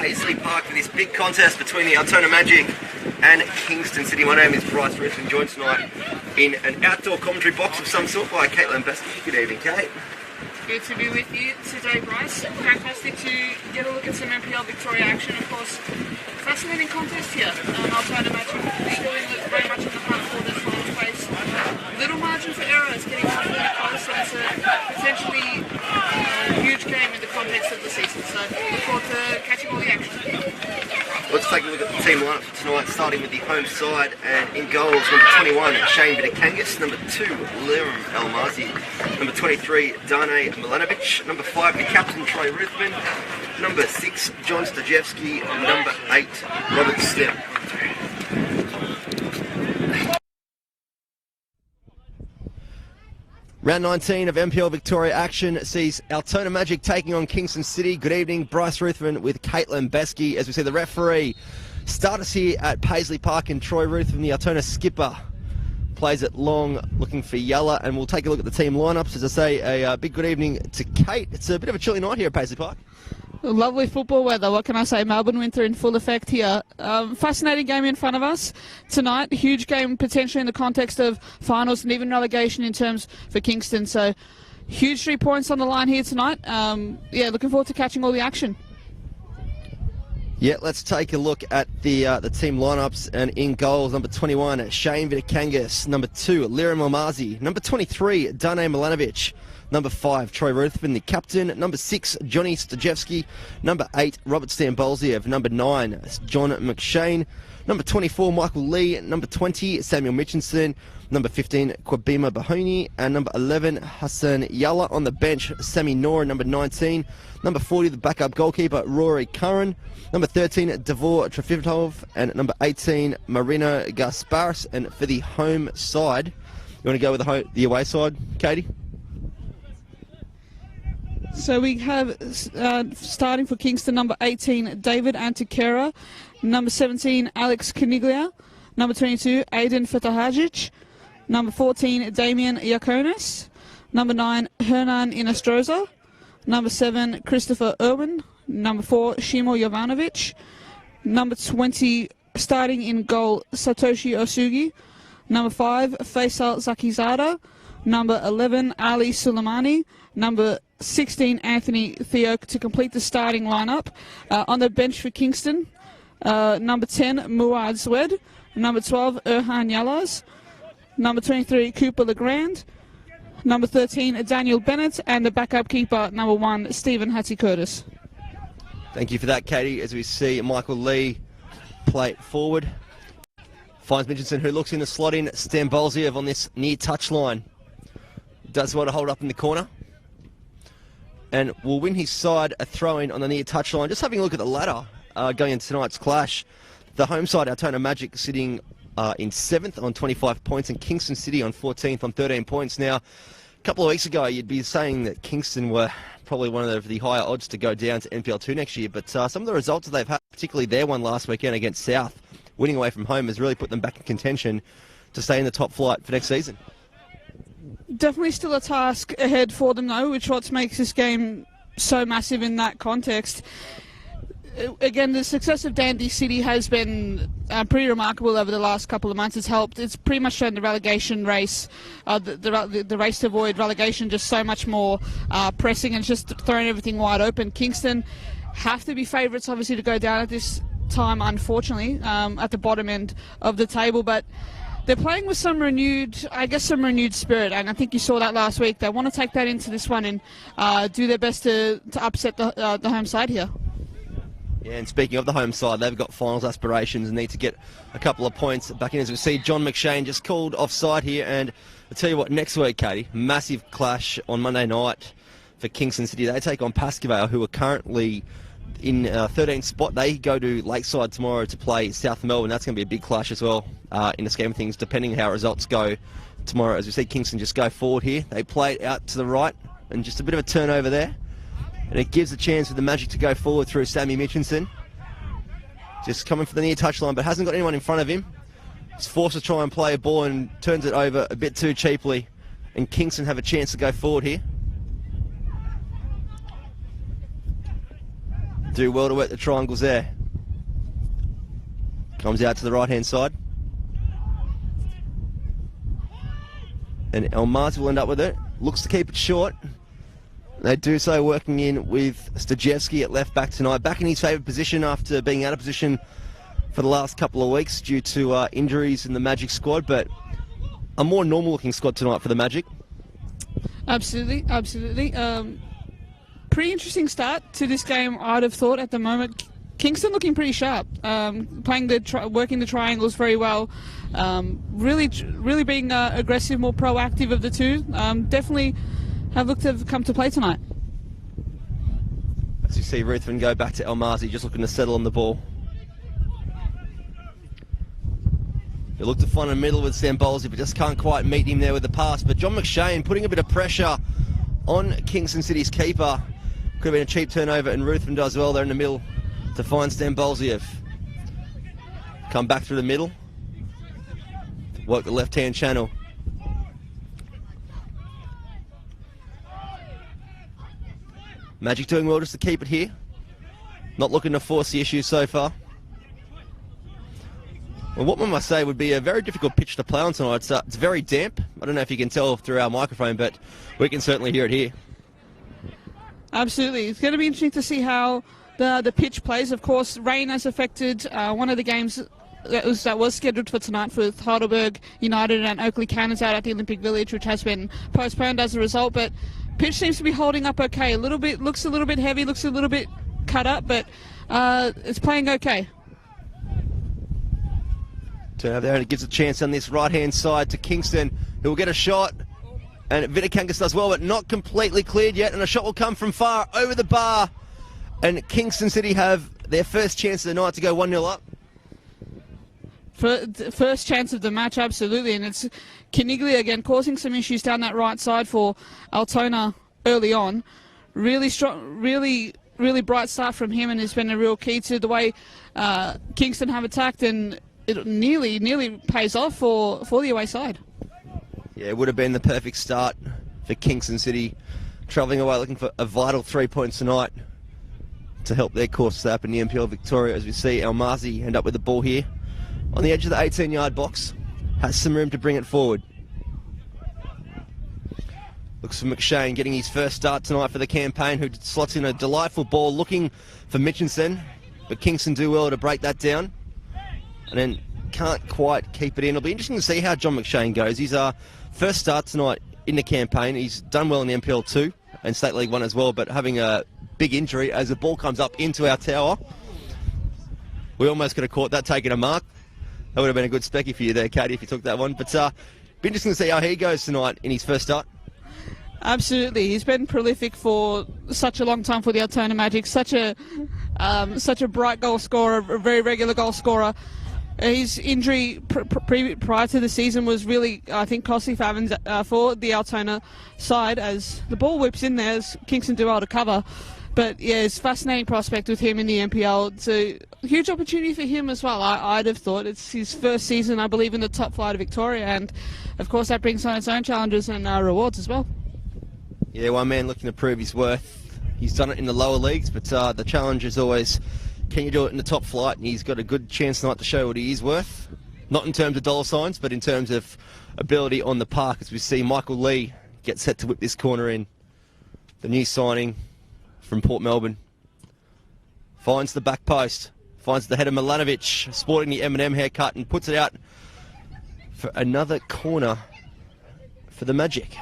Paisley Park for this big contest between the Altona Magic and Kingston City. My name is Bryce Ruthven, joined tonight in an outdoor commentary box of some sort by Caitlin Besky. Good evening, Kate. Good to be with you today, Bryce. Fantastic to get a look at some NPL Victoria action. Of course, fascinating contest here. Altona Magic still very much in the front for this final place. Little margin for error. It's getting really close, and it's a potentially huge game in the context of the season. So look forward to catching all the action. Let's take a look at the team lineup for tonight, starting with the home side. And in goals, number 21, Shane Vidakangas. Number 2, Liram Elmazi. Number 23, Dane Milanovic. Number 5, the captain, Troy Ruthven. Number 6, John Stajewski. And number 8, Robert Stepp. Round 19 of NPL Victoria action sees Altona Magic taking on Kingston City. Good evening, Bryce Ruthven with Caitlin Besky. As we see the referee start us here at Paisley Park, and Troy Ruthven, the Altona skipper, plays it long, looking for Yella. And we'll take a look at the team lineups. As I say, a big good evening to Kate. It's a bit of a chilly night here at Paisley Park. Lovely football weather. What can I say? Melbourne winter in full effect here. Fascinating game in front of us tonight. Huge game potentially in the context of finals and even relegation in terms for Kingston. So huge 3 points on the line here tonight. Looking forward to catching all the action. Yeah, let's take a look at the team lineups. And in goals, number 21, Shane Vidakangas. Number 2, Liram Elmazi. Number 23, Dane Milanovic. Number 5, Troy Ruthven, the captain. Number 6, Johnny Stajewski. Number 8, Robert Stambolziev. Number 9, John McShane. Number 24, Michael Lee. Number 20, Samuel Mitchinson. Number 15, Kwabima Bahoni. And number 11, Hassan Yalla. On the bench, Sammy Noor. Number 19, number 40, the backup goalkeeper, Rory Curran. Number 13, Davor Trefitov. And number 18, Marino Gasparis. And for the home side, you want to go with the away side, Katie? So we have, starting for Kingston, number 18, David Antiquera. Number 17, Alex Caniglia. Number 22, Aidan Fetahajic. Number 14, Damian Iaconis. Number 9, Hernan Inostroza. Number 7, Christopher Irwin. Number 4, Shimo Jovanovic. Number 20, starting in goal, Satoshi Osugi. Number 5, Faisal Zakizada. Number 11, Ali Suleimani. Number 16, Anthony Theok to complete the starting lineup. On the bench for Kingston, number 10, Muad Zwed. Number 12, Erhan Yalaz. Number 23, Cooper Legrand. Number 13, Daniel Bennett. And the backup keeper, number 1, Stephen Hattie-Curtis. Thank you for that, Katie. As we see Michael Lee play it forward. Finds Mitchinson, who looks in the slot in. Stambolziev on this near touchline. Does well to hold up in the corner. And will win his side a throw-in on the near touchline. Just having a look at the ladder going into tonight's clash. The home side, Altona Magic, sitting in 7th on 25 points, and Kingston City on 14th on 13 points. Now, a couple of weeks ago, you'd be saying that Kingston were probably one of the higher odds to go down to NPL 2 next year, but some of the results that they've had, particularly their one last weekend against South, winning away from home, has really put them back in contention to stay in the top flight for next season. Definitely still a task ahead for them, though, which what makes this game so massive in that context. Again, the success of Dandy City has been pretty remarkable over the last couple of months. It's helped. It's pretty much shown the relegation race, the race to avoid relegation, just so much more pressing and just throwing everything wide open. Kingston have to be favourites, obviously, to go down at this time, unfortunately, at the bottom end of the table, but they're playing with some renewed spirit, and I think you saw that last week. They want to take that into this one and do their best to upset the home side here. Yeah, and speaking of the home side, they've got finals aspirations and need to get a couple of points back in. As we see, John McShane just called offside here, and I'll tell you what, next week, Katie, massive clash on Monday night for Kingston City. They take on Pascoe, who are currently in 13th spot. They go to Lakeside tomorrow to play South Melbourne. That's going to be a big clash as well in the scheme of things, depending how results go tomorrow. As we see Kingston just go forward here. They play it out to the right, and just a bit of a turnover there. And it gives a chance for the Magic to go forward through Sammy Mitchinson. Just coming for the near touchline, but hasn't got anyone in front of him. He's forced to try and play a ball and turns it over a bit too cheaply. And Kingston have a chance to go forward here. do well to work the triangles there. Comes out to the right-hand side. And Almaty will end up with it. Looks to keep it short. They do so working in with Stajewski at left back tonight. Back in his favoured position after being out of position for the last couple of weeks due to injuries in the Magic squad. But a more normal-looking squad tonight for the Magic. Absolutely, absolutely. Pretty interesting start to this game, I'd have thought, at the moment. Kingston looking pretty sharp, working the triangles very well, really being aggressive, more proactive of the two. Definitely have looked to have come to play tonight. As you see Ruthven go back to Almaty, just looking to settle on the ball. They look to find a middle with Sambolzi, but just can't quite meet him there with the pass. But John McShane putting a bit of pressure on Kingston City's keeper. Could have been a cheap turnover, and Ruthven does well there in the middle to find Stambolziev. Come back through the middle. Work the left-hand channel. Magic doing well just to keep it here. Not looking to force the issue so far. Well, what one must say would be a very difficult pitch to play on tonight. It's very damp. I don't know if you can tell through our microphone, but we can certainly hear it here. Absolutely. It's going to be interesting to see how the pitch plays. Of course, rain has affected one of the games that was scheduled for tonight with Heidelberg United and Oakley Cannons out at the Olympic Village, which has been postponed as a result. But pitch seems to be holding up okay. Looks a little bit heavy, looks a little bit cut up, but it's playing okay. Turn over there, and it gives a chance on this right-hand side to Kingston, who will get a shot. And Vitikangas does well, but not completely cleared yet. And a shot will come from far over the bar. And Kingston City have their first chance of the night to go 1-0 up. First chance of the match, absolutely. And it's Caniglia again causing some issues down that right side for Altona early on. Really strong, really bright start from him, and has been a real key to the way Kingston have attacked, and it nearly pays off for the away side. Yeah, it would have been the perfect start for Kingston City, travelling away looking for a vital 3 points tonight to help their course stay up in the NPL Victoria. As we see Almaty end up with the ball here on the edge of the 18-yard box. Has some room to bring it forward. Looks for McShane getting his first start tonight for the campaign, who slots in a delightful ball looking for Mitchinson, but Kingston do well to break that down and then can't quite keep it in. It'll be interesting to see how John McShane goes. He's first start tonight in the campaign. He's done well in the NPL 2 and State League 1 as well, but having a big injury as the ball comes up into our tower. We almost could have caught that, taking a mark. That would have been a good specky for you there, Katie, if you took that one. But be interesting to see how he goes tonight in his first start. Absolutely, he's been prolific for such a long time for the Altona Magic. Such a bright goal scorer, a very regular goal scorer. His injury prior to the season was really, I think, costly for the Altona side, as the ball whips in there as Kingston do well to cover. But yeah, it's a fascinating prospect with him in the NPL. It's a huge opportunity for him as well. I'd have thought it's his first season, I believe, in the top flight of Victoria, and of course that brings on its own challenges and rewards as well. Yeah, one man looking to prove his worth. He's done it in the lower leagues, but the challenge is always, can you do it in the top flight? And he's got a good chance tonight to show what he is worth. Not in terms of dollar signs, but in terms of ability on the park, as we see Michael Lee get set to whip this corner in. The new signing from Port Melbourne. Finds the back post. Finds the header Milanovic, sporting the M&M haircut, and puts it out for another corner for the Magic.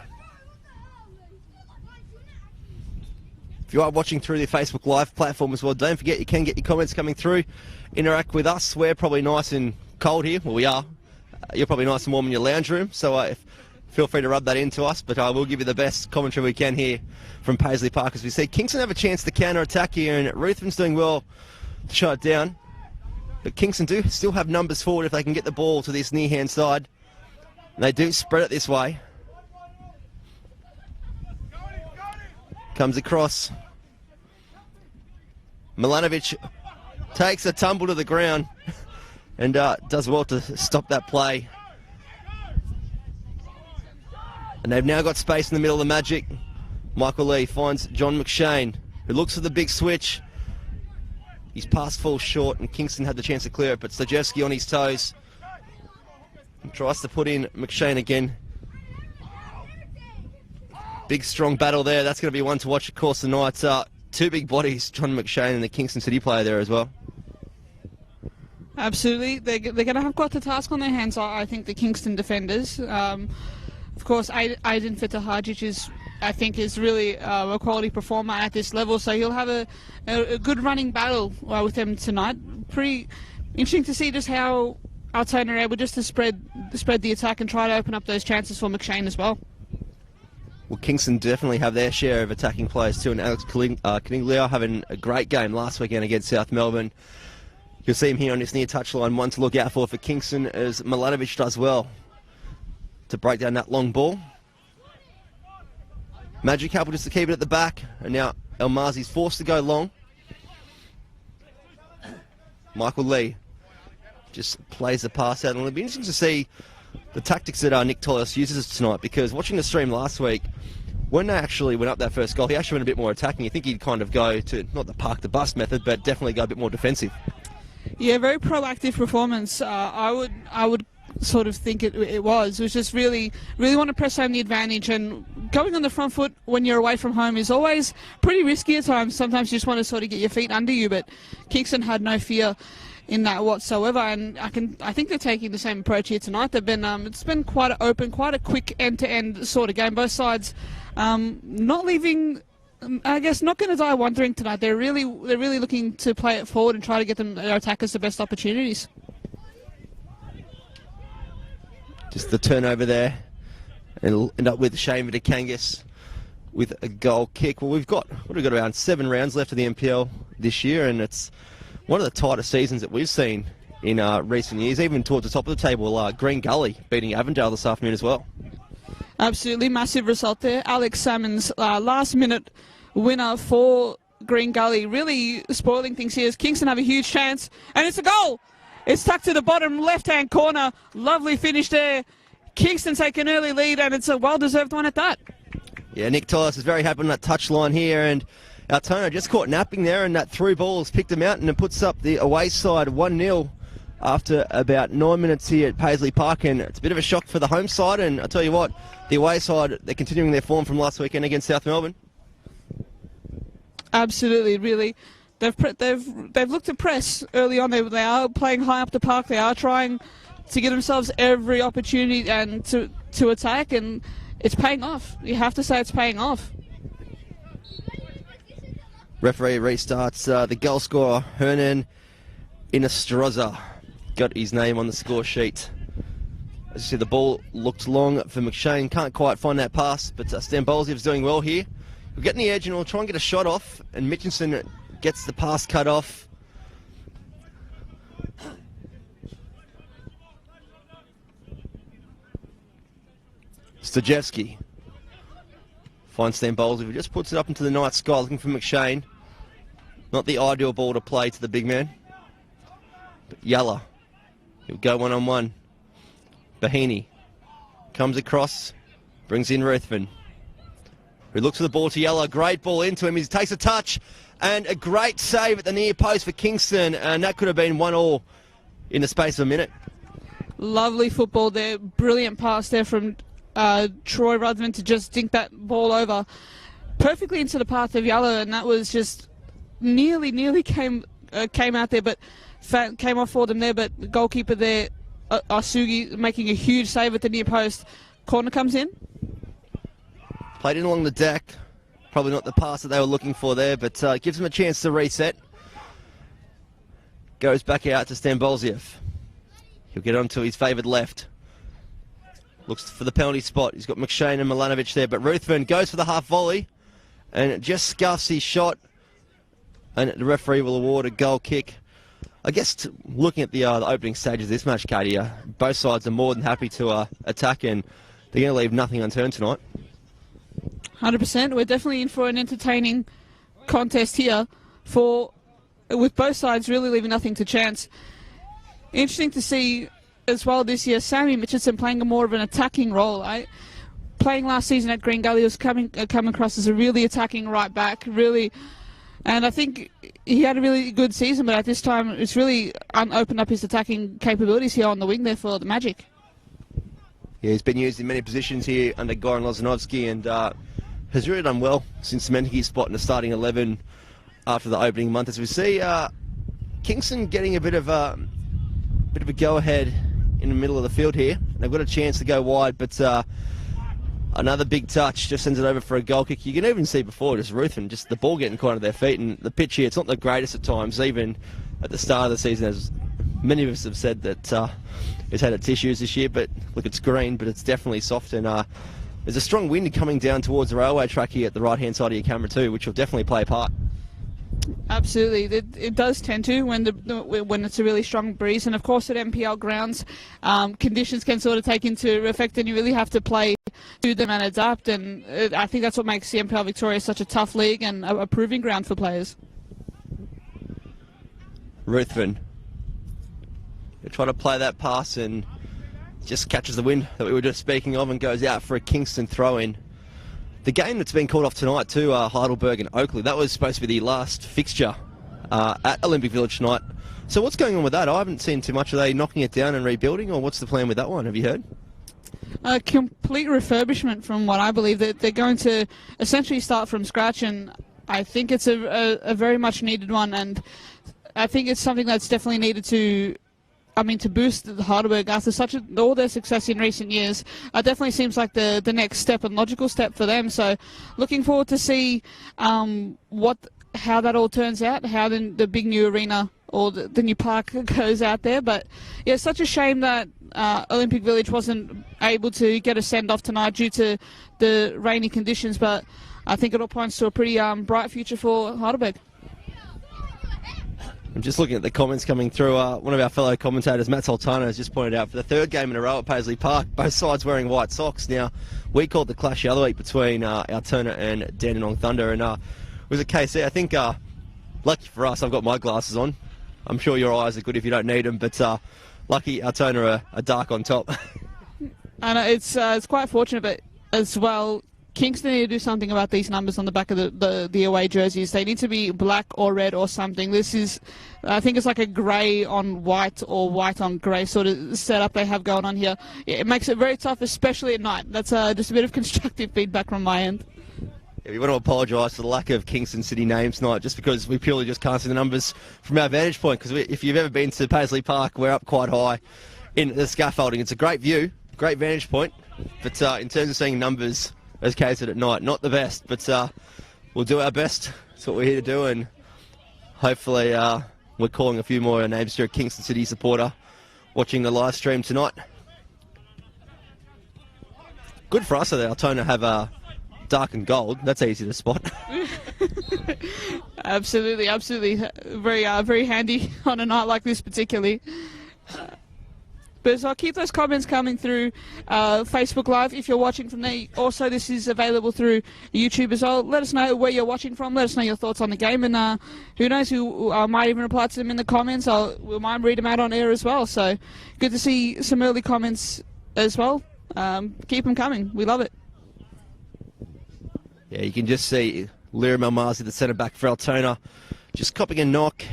If you are watching through the Facebook Live platform as well, don't forget you can get your comments coming through. Interact with us. We're probably nice and cold here. Well, we are. You're probably nice and warm in your lounge room, so feel free to rub that into us, but we'll give you the best commentary we can here from Paisley Park. As we see Kingston have a chance to counter-attack here, and Ruthven's doing well to shut it down. But Kingston do still have numbers forward if they can get the ball to this near-hand side. And they do spread it this way. Comes across. Milanovic takes a tumble to the ground and does well to stop that play. And they've now got space in the middle of the Magic. Michael Lee finds John McShane, who looks for the big switch. His pass falls short, and Kingston had the chance to clear it, but Stajewski on his toes. And tries to put in McShane again. Big, strong battle there. That's going to be one to watch, of course, tonight. Two big bodies, John McShane and the Kingston City player there as well. Absolutely. They're going to have quite the task on their hands, I think, the Kingston defenders. Of course, Aiden Fetahajic I think is really a quality performer at this level, so he'll have a good running battle with them tonight. Pretty interesting to see just how Altona are able just to spread the attack and try to open up those chances for McShane as well. Well, Kingston definitely have their share of attacking players too, and Alex Caniglia having a great game last weekend against South Melbourne. You'll see him here on this near touchline. One to look out for Kingston, as Milanovic does well to break down that long ball. Magic Apple just to keep it at the back, and now El Mazi's forced to go long. Michael Lee just plays the pass out, and it'll be interesting to see the tactics that Nick Tollis uses tonight, because watching the stream last week, when they actually went up that first goal, he actually went a bit more attacking. You think he'd kind of go to, not the park the bus method, but definitely go a bit more defensive. Yeah, very proactive performance. I would sort of think it was just really want to press home the advantage, and going on the front foot when you're away from home is always pretty risky at times. Sometimes you just want to sort of get your feet under you, but Kingston had no fear in that whatsoever, and I think they're taking the same approach here tonight. They've been it's been quite an open, quite a quick end-to-end sort of game. Both sides not leaving, I guess, not going to die wondering tonight. They're really looking to play it forward and try to get their attackers the best opportunities. Just the turnover there, and it'll end up with Shane Vidakangis with a goal kick. Well, we've got around 7 rounds left of the NPL this year, and it's one of the tightest seasons that we've seen in recent years, even towards the top of the table. Green Gully beating Avondale this afternoon as well. Absolutely massive result there. Alex Salmon's last-minute winner for Green Gully, really spoiling things here as Kingston have a huge chance, and it's a goal! It's tucked to the bottom left-hand corner. Lovely finish there. Kingston take an early lead, and it's a well-deserved one at that. Yeah, Nick Tollis is very happy on that touchline here, and Altona just caught napping there, and that through ball has picked him out, and it puts up the away side 1-0 after about 9 minutes here at Paisley Park, and it's a bit of a shock for the home side, and I'll tell you what, the away side, they're continuing their form from last weekend against South Melbourne. Absolutely, really. They've looked to press early on. They are playing high up the park. They are trying to give themselves every opportunity and to attack, and it's paying off. You have to say it's paying off. Referee restarts. The goal scorer, Hernan Inestroza, got his name on the score sheet. As you see, the ball looked long for McShane. Can't quite find that pass, but Stambolzev's doing well here. We're getting the edge, and we'll try and get a shot off, and Mitchinson gets the pass cut off. Stajewski finds Stambolzev, who just puts it up into the night sky looking for McShane. Not the ideal ball to play to the big man. But Yalla, he'll go one-on-one. Bahini comes across, brings in Ruthven, who looks for the ball to Yalla. Great ball into him. He takes a touch, and a great save at the near post for Kingston, and that could have been 1-1 in the space of a minute. Lovely football there. Brilliant pass there from Troy Ruthven to just dink that ball over perfectly into the path of Yalla, and that was just nearly came out there, but came off for them there. But the goalkeeper there, Asugi, making a huge save at the near post. Corner comes in. Played in along the deck. Probably not the pass that they were looking for there, but gives them a chance to reset. Goes back out to Stambolzev. He'll get onto his favoured left. Looks for the penalty spot. He's got McShane and Milanovic there, but Ruthven goes for the half volley and it just scuffs his shot, and the referee will award a goal kick. I guess looking at the opening stage of this match, Katie, both sides are more than happy to attack, and they're going to leave nothing unturned tonight. 100%. We're definitely in for an entertaining contest here, with both sides really leaving nothing to chance. Interesting to see as well this year, Sammy Mitchinson playing more of an attacking role. Playing last season at Green Gully, was coming across as a really attacking right back, really And I think he had a really good season, but at this time it's really opened up his attacking capabilities here on the wing there for the Magic. Yeah, he's been used in many positions here under Goran Lozanovsky and has really done well since cementing his spot in the starting 11 after the opening month. As we see, Kingston getting a bit of a go-ahead in the middle of the field here. They've got a chance to go wide, but another big touch just sends it over for a goal kick. You can even see before, just Ruthven, just the ball getting caught under their feet, and the pitch here, it's not the greatest at times, even at the start of the season, as many of us have said that it's had its issues this year, but look, it's green, but it's definitely soft, and there's a strong wind coming down towards the railway track here at the right-hand side of your camera too, which will definitely play a part. Absolutely, it does tend to when it's a really strong breeze, and of course at NPL grounds, conditions can sort of take into effect, and you really have to play to them and adapt. And I think that's what makes the NPL Victoria such a tough league and a proving ground for players. Ruthven, they try to play that pass and just catches the wind that we were just speaking of and goes out for a Kingston throw-in. The game that's been called off tonight too, Heidelberg and Oakley, that was supposed to be the last fixture at Olympic Village tonight. So what's going on with that? I haven't seen too much. Are they knocking it down and rebuilding, or what's the plan with that one? Have you heard? A complete refurbishment from what I believe. That they're going to essentially start from scratch, and I think it's a very much needed one, and I think it's something that's definitely needed to boost the Heidelberg after all their success in recent years. Definitely seems like the next step and logical step for them. So looking forward to see how that all turns out, how the big new arena or the new park goes out there. But yeah, it's such a shame that Olympic Village wasn't able to get a send-off tonight due to the rainy conditions, but I think it all points to a pretty bright future for Heidelberg. I'm just looking at the comments coming through. One of our fellow commentators, Matt Altona, has just pointed out for the third game in a row at Paisley Park, both sides wearing white socks. Now, we called the clash the other week between Altona and Dandenong Thunder, and it was a case there. I think, lucky for us, I've got my glasses on. I'm sure your eyes are good if you don't need them, but lucky Altona are dark on top. And it's quite fortunate, but as well, Kingston need to do something about these numbers on the back of the away jerseys. They need to be black or red or something. This is, I think it's like a grey on white or white on grey sort of setup they have going on here. It makes it very tough, especially at night. That's just a bit of constructive feedback from my end. Yeah, we want to apologise for the lack of Kingston City names tonight, just because we purely just can't see the numbers from our vantage point. Because if you've ever been to Paisley Park, we're up quite high in the scaffolding. It's a great view, great vantage point, but in terms of seeing numbers, as Kay said at night, not the best, but we'll do our best. That's what we're here to do, and hopefully we're calling a few more names to a Kingston City supporter watching the live stream tonight. Good for us that Altona have dark and gold. That's easy to spot. Absolutely, absolutely. Very handy on a night like this particularly. But so I'll keep those comments coming through Facebook Live if you're watching from there. Also, this is available through YouTube as well. Let us know where you're watching from. Let us know your thoughts on the game. And who knows, who might even reply to them in the comments. We might read them out on air as well. So good to see some early comments as well. Keep them coming. We love it. Yeah, you can just see Liram Almazi, the centre-back for Altona, just copping a knock.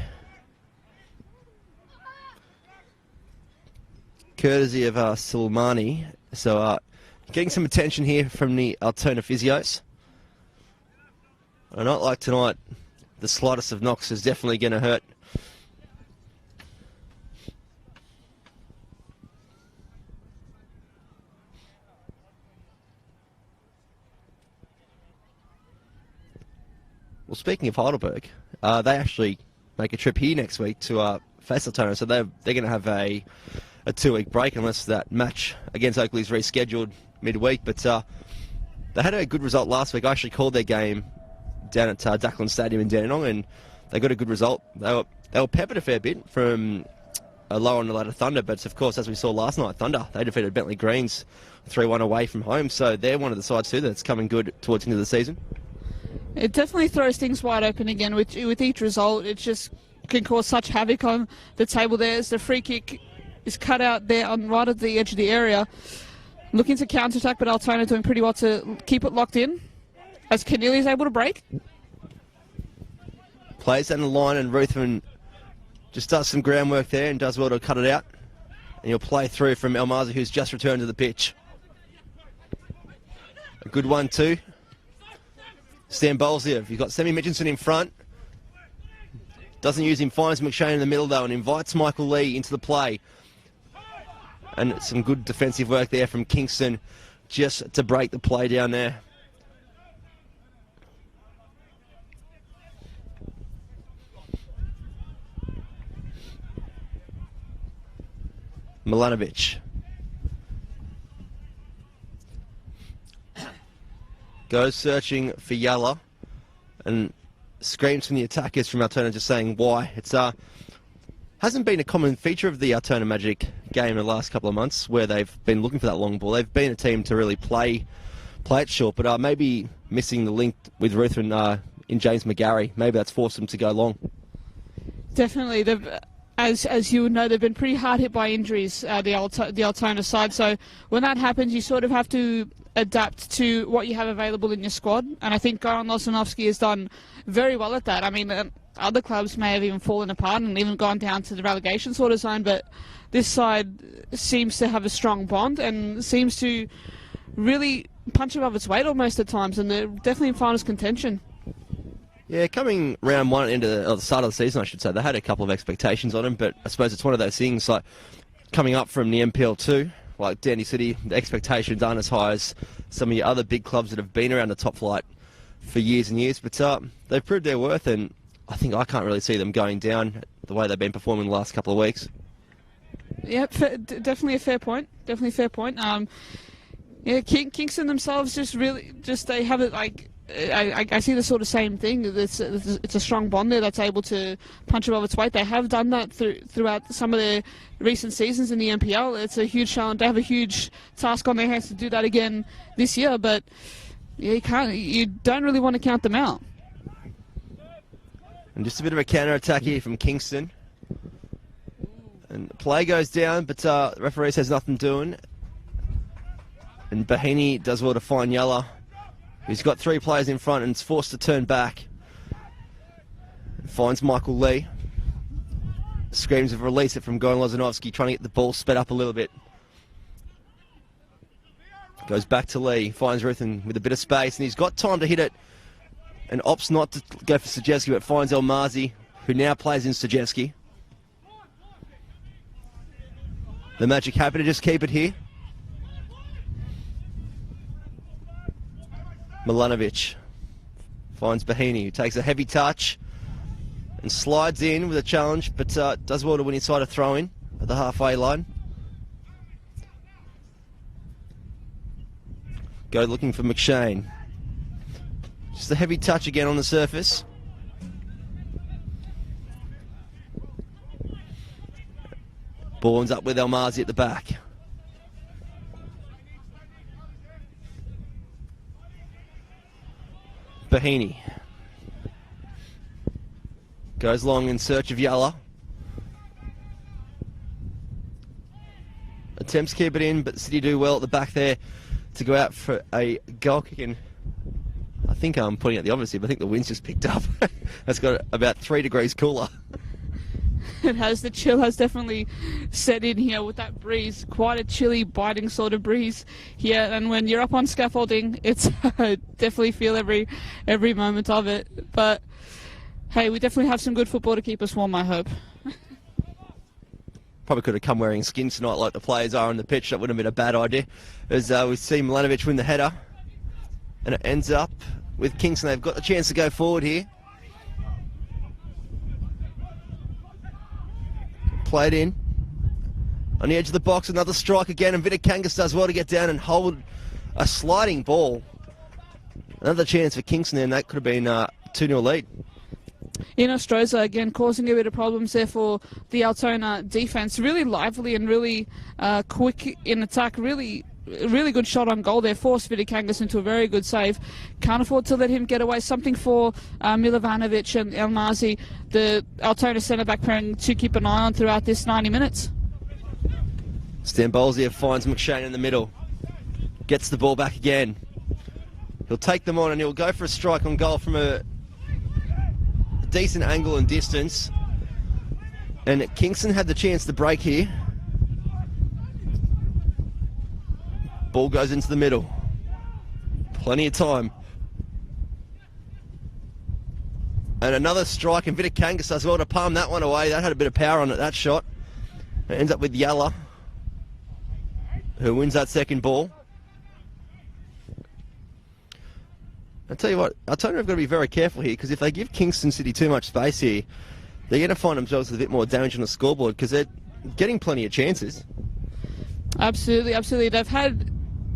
Courtesy of Silmani. So getting some attention here from the Altona physios. A night like tonight, the slightest of knocks is definitely going to hurt. Well, speaking of Heidelberg, they actually make a trip here next week to face Altona, so they're going to have a 2-week break unless that match against Oakley is rescheduled midweek. But they had a good result last week. I actually called their game down at Duckland Stadium in Dandenong, and they got a good result. They were peppered a fair bit from a lower on the ladder Thunder, but of course, as we saw last night, Thunder, they defeated Bentley Greens 3-1 away from home, so they're one of the sides too that's coming good towards the end of the season. It definitely throws things wide open again with each result. It just can cause such havoc on the table there as the free kick is cut out there on right at the edge of the area. Looking to counter-attack, but Altona doing pretty well to keep it locked in. As Keneally is able to break. Plays down the line, and Ruthven just does some groundwork there and does well to cut it out. And he'll play through from Almazi, who's just returned to the pitch. A good one too. Stan Bolsiev, you've got Sammy Mitchinson in front. Doesn't use him, finds McShane in the middle though, and invites Michael Lee into the play. And some good defensive work there from Kingston just to break the play down there. Milanovic goes searching for Yalla and screams from the attackers from Altona, just saying why. It's hasn't been a common feature of the Altona Magic game in the last couple of months where they've been looking for that long ball. They've been a team to really play it short, but maybe missing the link with Ruthven in James McGarry. Maybe that's forced them to go long. Definitely. As you would know, they've been pretty hard hit by injuries, the Altona side. So when that happens, you sort of have to adapt to what you have available in your squad. And I think Goran Losanovsky has done very well at that. I mean, other clubs may have even fallen apart and even gone down to the relegation sort of zone, but this side seems to have a strong bond and seems to really punch above its weight almost at times, and they're definitely in finals contention. Yeah, coming round one into the start of the season, I should say, they had a couple of expectations on him, but I suppose it's one of those things like coming up from the NPL 2, like Dandy City, the expectations aren't as high as some of the other big clubs that have been around the top flight for years and years, but they've proved their worth, and I think I can't really see them going down the way they've been performing the last couple of weeks. Yep, definitely a fair point. Definitely a fair point. Yeah, Kingston themselves they have it like. I see the sort of same thing. It's a strong bond there that's able to punch above its weight. They have done that throughout some of their recent seasons in the NPL. It's a huge challenge. They have a huge task on their hands to do that again this year. But yeah, you don't really want to count them out. And just a bit of a counter attack here from Kingston. And the play goes down, but the referee says nothing doing. And Bahini does well to find Yalla. He's got three players in front and is forced to turn back. Finds Michael Lee. Screams of release it from Goran Lozanovsky, trying to get the ball sped up a little bit. Goes back to Lee. Finds Ruthen with a bit of space, and he's got time to hit it. And opts not to go for Sajewski, but finds Almazi, who now plays in Sajewski. The Magic happy to just keep it here. Milanovic finds Bahini, who takes a heavy touch and slides in with a challenge, but does well to win inside a throw-in at the halfway line. Go looking for McShane. Just a heavy touch again on the surface. Ball ends up with Almazi at the back. Bahini goes long in search of Yalla. Attempts to keep it in, but City do well at the back there to go out for a goal kick. And I think I'm pointing at the obvious here, but I think the wind's just picked up. That's got about 3 degrees cooler. It has. The chill has definitely set in here with that breeze. Quite a chilly, biting sort of breeze here. And when you're up on scaffolding, it's definitely feel every moment of it. But hey, we definitely have some good football to keep us warm, I hope. Probably could have come wearing skins tonight like the players are on the pitch. That wouldn't have been a bad idea. As we see Milanovic win the header. And it ends up with Kingston. They've got the chance to go forward here. Played in. On the edge of the box, another strike again, and Vitakangas does well to get down and hold a sliding ball. Another chance for Kingston, and that could have been 2-0 lead. Nostroza again causing a bit of problems there for the Altona defence. Really lively and really quick in attack. Really good shot on goal there. Forced Vitakangas into a very good save. Can't afford to let him get away. Something for Milovanovic and Almazi, the Altona centre-back pairing, to keep an eye on throughout this 90 minutes. Stan Bolsiev finds McShane in the middle. Gets the ball back again. He'll take them on and he'll go for a strike on goal from a decent angle and distance. And Kingston had the chance to break here. Ball goes into the middle. Plenty of time. And another strike, and Vitakangas does well to palm that one away. That had a bit of power on it, that shot. It ends up with Yalla, who wins that second ball. I tell you what, Altona have got to be very careful here, because if they give Kingston City too much space here, they're going to find themselves with a bit more damage on the scoreboard, because they're getting plenty of chances. Absolutely, absolutely. They've had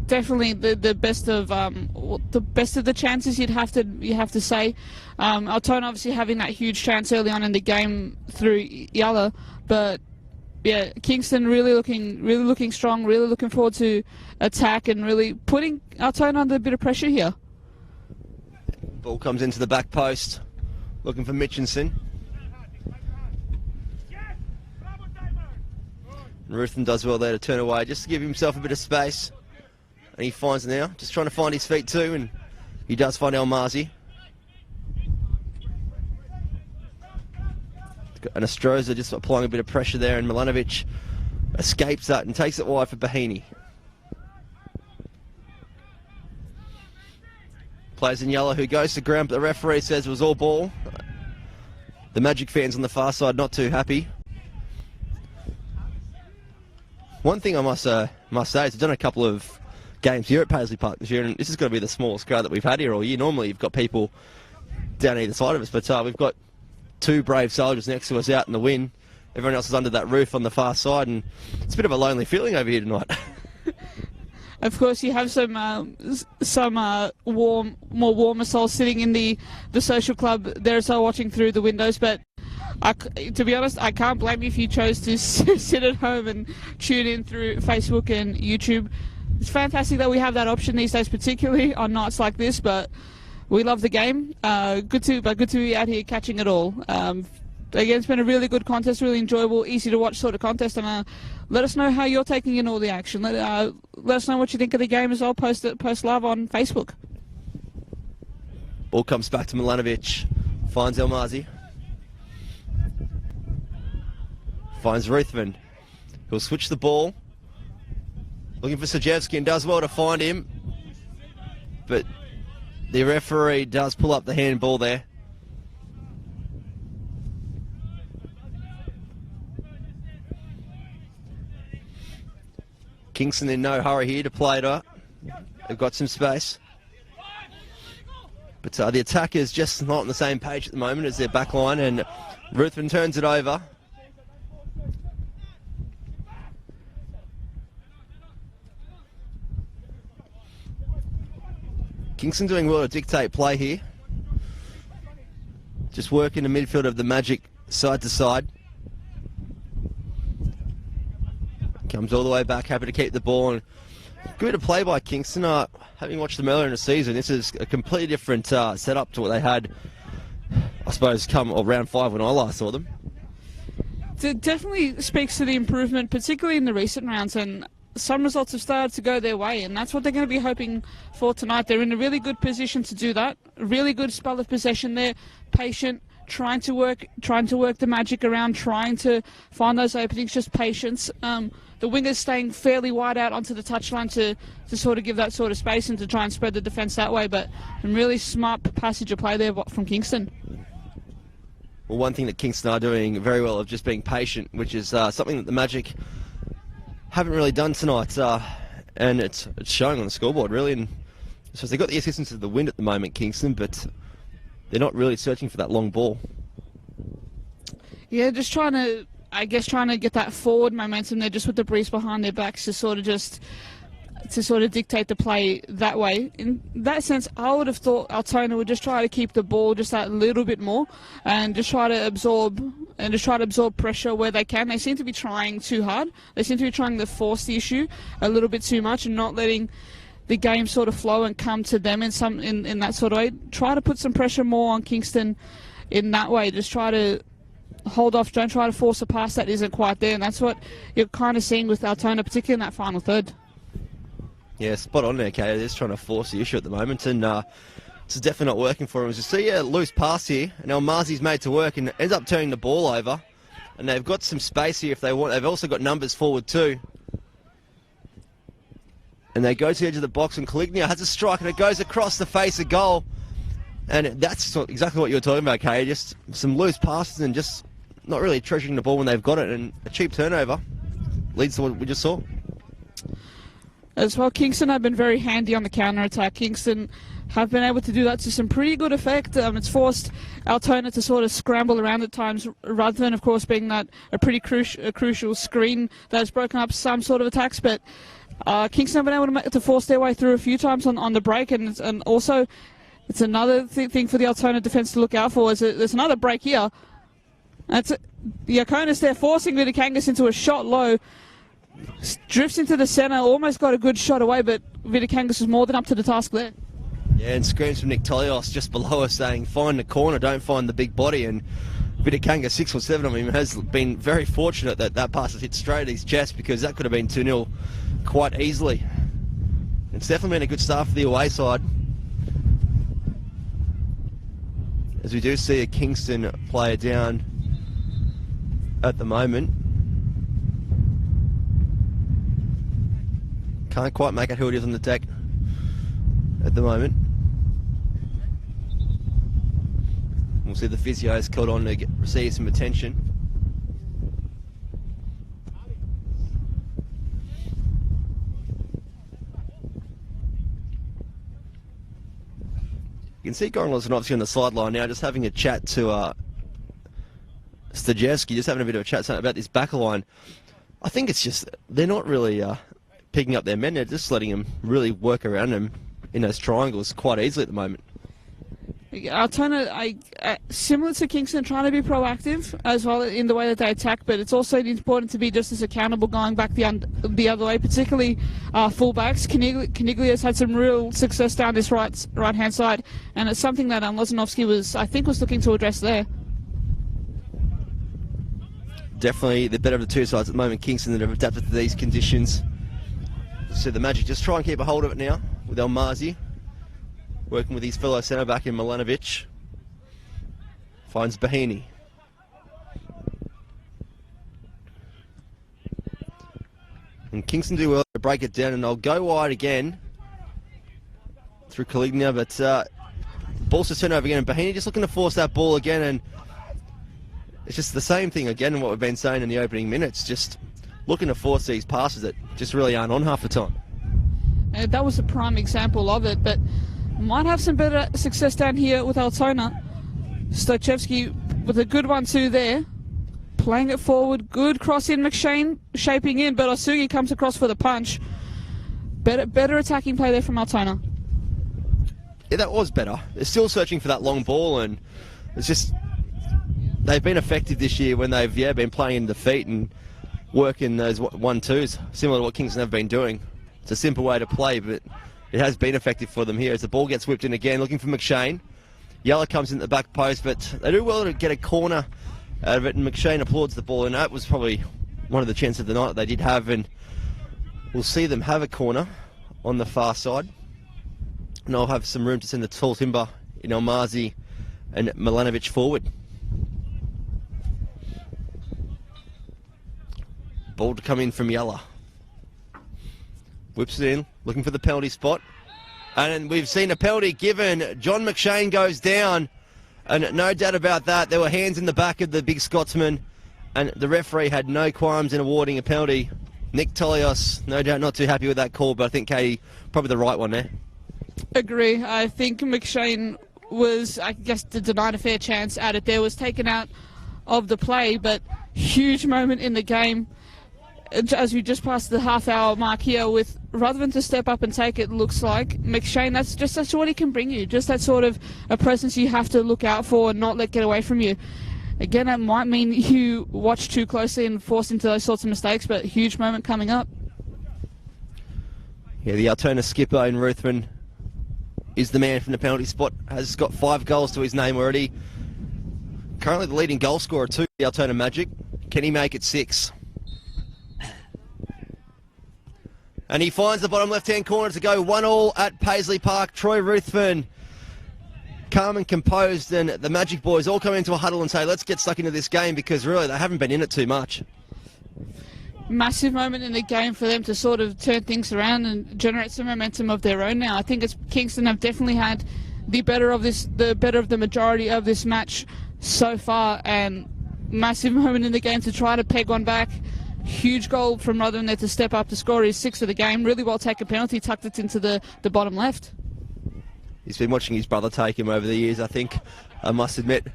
definitely the best of the chances. You have to say. Altona obviously having that huge chance early on in the game through Yalla, but yeah, Kingston really looking strong. Really looking forward to attack and really putting Altona under a bit of pressure here. Ball comes into the back post, looking for Mitchinson. Ruthven does well there to turn away, just to give himself a bit of space. And he finds now, just trying to find his feet too, and he does find Elmazi. And Astroza just applying a bit of pressure there, and Milanovic escapes that and takes it wide for Bahini. Plays in yellow, who goes to ground, but the referee says it was all ball. The Magic fans on the far side not too happy. One thing I must say is I've done a couple of games here at Paisley Park this year, and this is going to be the smallest crowd that we've had here all year. Normally you've got people down either side of us, but we've got two brave soldiers next to us out in the wind. Everyone else is under that roof on the far side, and it's a bit of a lonely feeling over here tonight. Of course, you have some more warmer souls sitting in the social club there, so watching through the windows. But to be honest, I can't blame you if you chose to sit at home and tune in through Facebook and YouTube. It's fantastic that we have that option these days, particularly on nights like this. But we love the game. Good to be out here catching it all. Again, it's been a really good contest, really enjoyable, easy to watch sort of contest, and let us know how you're taking in all the action. Let us know what you think of the game as well. Post live on Facebook. Ball comes back to Milanovic, finds Elmazi, finds Ruthven, who'll switch the ball, looking for Sajewski, and does well to find him, but the referee does pull up the handball there. Kingston in no hurry here to play it up. They've got some space. But the attackers just not on the same page at the moment as their back line, and Ruthven turns it over. Kingston doing well to dictate play here. Just working the midfield of the Magic side to side. Comes all the way back, happy to keep the ball. And good to play by Kingston. Having watched them earlier in the season, this is a completely different setup to what they had, I suppose, come round 5 when I last saw them. It definitely speaks to the improvement, particularly in the recent rounds, and some results have started to go their way, and that's what they're going to be hoping for tonight. They're in a really good position to do that. A really good spell of possession there, patient, trying to work the Magic around, trying to find those openings, just patience. The wingers staying fairly wide out onto the touchline to sort of give that sort of space and to try and spread the defence that way. But some really smart passage of play there from Kingston. Well, one thing that Kingston are doing very well of just being patient, which is something that the Magic haven't really done tonight, and it's showing on the scoreboard really. And so they've got the assistance of the wind at the moment, Kingston, but they're not really searching for that long ball. Yeah, just trying to get that forward momentum there, just with the breeze behind their backs to sort of dictate the play that way. In that sense, I would have thought Altona would just try to keep the ball just that little bit more and just try to absorb pressure where they can. They seem to be trying too hard. They seem to be trying to force the issue a little bit too much and not letting the game sort of flow and come to them in that sort of way. Try to put some pressure more on Kingston in that way. Just try to hold off, don't try to force a pass that isn't quite there, and that's what you're kind of seeing with Altona, particularly in that final third. Yeah, spot on there, Kay. They're just trying to force the issue at the moment, and It's definitely not working for him. As you see a loose pass here, and Almazi's made to work and ends up turning the ball over. And they've got some space here if they want. They've also got numbers forward too. And they go to the edge of the box, and Calignia has a strike, and it goes across the face of goal. And that's exactly what you were talking about, Kay. Just some loose passes and just not really treasuring the ball when they've got it. And a cheap turnover leads to what we just saw. As well, Kingston have been very handy on the counter-attack. Kingston have been able to do that to some pretty good effect. It's forced Altona to sort of scramble around at times, rather than, of course, being that a pretty crucial screen that has broken up some sort of attacks. But Kingston have been able to force their way through a few times on the break, and also it's another thing for the Altona defence to look out for. There's another break here. That's Iaconis there forcing Vitikangas into a shot low. Drifts into the centre, almost got a good shot away, but Vitikangas was more than up to the task there. Yeah, and screams from Nick Tolios just below us saying, find the corner, don't find the big body. And Vitikangas, 6'7" of him, has been very fortunate that that pass has hit straight at his chest, because that could have been 2-0 quite easily. It's definitely been a good start for the away side, as we do see a Kingston player down at the moment. Can't quite make out who it is on the deck at the moment. We'll see the physio has called on to receive some attention. You can see Goran Lozanovsky on the sideline now, just having a chat to Stajewski, just having a bit of a chat about this back line. I think it's just, they're not really picking up their men, they're just letting them really work around them in those triangles quite easily at the moment. Altona, similar to Kingston, trying to be proactive as well in the way that they attack, but it's also important to be just as accountable going back the other way, particularly fullbacks. Caniglia's had some real success down this right-hand side, and it's something that Lozanovsky was looking to address there. Definitely the better of the two sides at the moment, Kingston, that have adapted to these conditions. So the Magic just try and keep a hold of it now with Almazi, working with his fellow centre-back in Milanovic. Finds Bahini. And Kingston do well to break it down, and they'll go wide again through Calignia, but ball's just turned over again, and Bahini just looking to force that ball again, and it's just the same thing again in what we've been saying in the opening minutes, just looking to force these passes that just really aren't on half the time. That was a prime example of it, but might have some better success down here with Altona. Stojewski with a good 1-2 there. Playing it forward, good cross in, McShane shaping in, but Osugi comes across for the punch. Better attacking play there from Altona. Yeah, that was better. They're still searching for that long ball, and it's just, they've been effective this year when they've been playing in defeat and working those 1-2s, similar to what Kingston have been doing. It's a simple way to play, but it has been effective for them here as the ball gets whipped in again, looking for McShane. Yeller comes in the back post, but they do well to get a corner out of it, and McShane applauds the ball, and that was probably one of the chances of the night that they did have, and we'll see them have a corner on the far side, and I'll have some room to send the tall timber in Almazi and Milanovic forward. Ball to come in from Yeller. Whips it in, looking for the penalty spot. And we've seen a penalty given. John McShane goes down. And no doubt about that, there were hands in the back of the big Scotsman. And the referee had no qualms in awarding a penalty. Nick Tolios, no doubt not too happy with that call, but I think Katie, probably the right one there. Agree. I think McShane was, denied a fair chance at it there, was taken out of the play, but huge moment in the game. As we just passed the half-hour mark here, with rather than to step up and take it, looks like McShane, that's what he can bring you. Just that sort of a presence you have to look out for and not let get away from you. Again, that might mean you watch too closely and force into those sorts of mistakes, but huge moment coming up. Yeah, the Altona skipper in Ruthven is the man from the penalty spot, has got 5 goals to his name already. Currently the leading goal scorer too, the Altona Magic. Can he make it 6? And he finds the bottom left-hand corner to go 1-1 at Paisley Park. Troy Ruthven calm and composed, and the Magic boys all come into a huddle and say, let's get stuck into this game, because really they haven't been in it too much. Massive moment in the game for them to sort of turn things around and generate some momentum of their own now. I think Kingston have definitely had the better of the majority of this match so far, and massive moment in the game to try to peg one back. Huge goal from Rotherham there to step up to score his 6th of the game. Really well taken penalty, tucked it into the bottom left. He's been watching his brother take him over the years, I think, I must admit.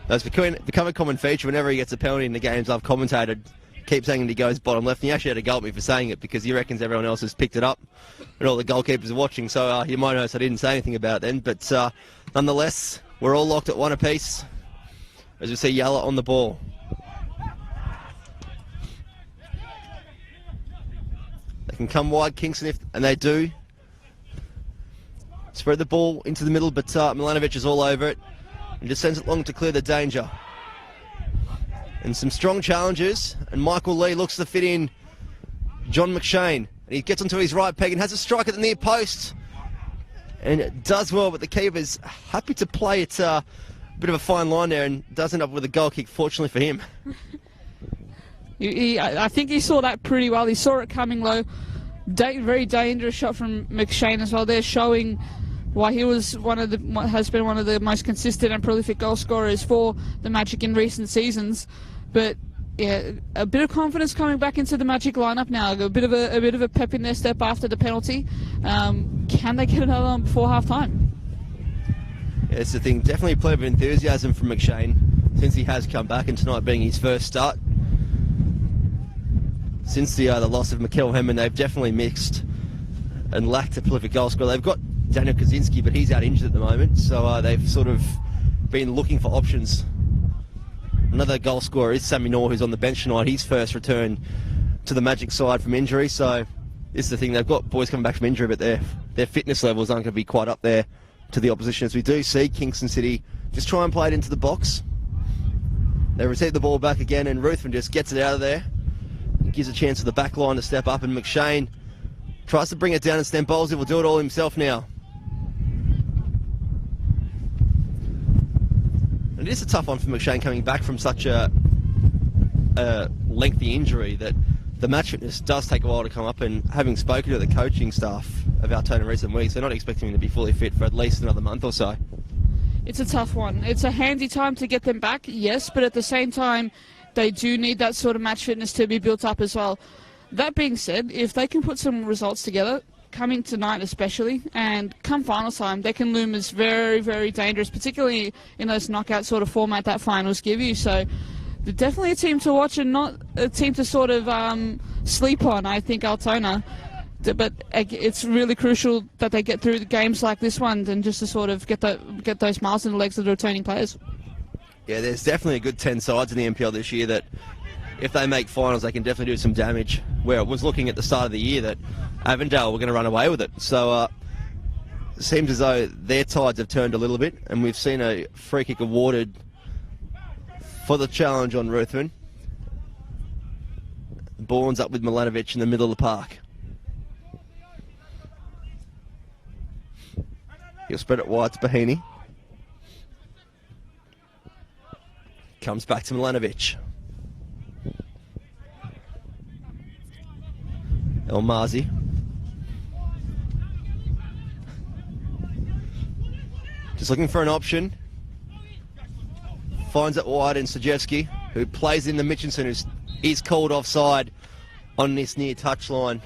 That's become a common feature whenever he gets a penalty in the games I've commentated. Keep saying that he goes bottom left, and he actually had a go at me for saying it because he reckons everyone else has picked it up and all the goalkeepers are watching, so you might notice I didn't say anything about it then, but nonetheless, we're all locked at 1 apiece as we see Yalla on the ball. They can come wide, Kingston, and they do. Spread the ball into the middle, but Milanovic is all over it and just sends it long to clear the danger. And some strong challenges, and Michael Lee looks to fit in John McShane, and he gets onto his right peg and has a strike at the near post, and it does well, but the keeper's happy to play it a bit of a fine line there, and does end up with a goal kick, fortunately for him. I think he saw that pretty well. He saw it coming low. Very dangerous shot from McShane as well. They're showing why he was has been one of the most consistent and prolific goal scorers for the Magic in recent seasons. But yeah, a bit of confidence coming back into the Magic lineup now. A bit of a pep in their step after the penalty. Can they get another one before half time? Yeah, it's the thing. Definitely a play of enthusiasm from McShane since he has come back, and tonight being his first start. Since the loss of Mikel Hemman, they've definitely mixed and lacked a prolific goal scorer. They've got Daniel Kaczynski, but he's out injured at the moment, so they've sort of been looking for options. Another goal scorer is Sammy Noor, who's on the bench tonight. His first return to the Magic side from injury, so this is the thing. They've got boys coming back from injury, but their fitness levels aren't going to be quite up there to the opposition, as we do see Kingston City just try and play it into the box. They receive the ball back again, and Ruthven just gets it out of there. Gives a chance for the back line to step up, and McShane tries to bring it down, and Stambolsi will do it all himself now. And it is a tough one for McShane coming back from such a lengthy injury that the match fitness does take a while to come up, and having spoken to the coaching staff of Altona in recent weeks, they're not expecting him to be fully fit for at least another month or so. It's a tough one. It's a handy time to get them back, yes, but at the same time, they do need that sort of match fitness to be built up as well. That being said, if they can put some results together, coming tonight especially, and come final time, they can loom as very, very dangerous, particularly in those knockout sort of format that finals give you. So they're definitely a team to watch and not a team to sort of sleep on, I think, Altona. But it's really crucial that they get through the games like this one and just to sort of get those miles in the legs of the returning players. Yeah, there's definitely a good 10 sides in the NPL this year that if they make finals, they can definitely do some damage. Where it was looking at the start of the year that Avondale were going to run away with it. So it seems as though their tides have turned a little bit, and we've seen a free kick awarded for the challenge on Ruthven. Bourne's up with Milanovic in the middle of the park. He'll spread it wide to Bahini. Comes back to Milanovic. El Mazi. Just looking for an option. Finds it wide in Sajewski, who plays in the Mitchinson, who is called offside on this near touchline.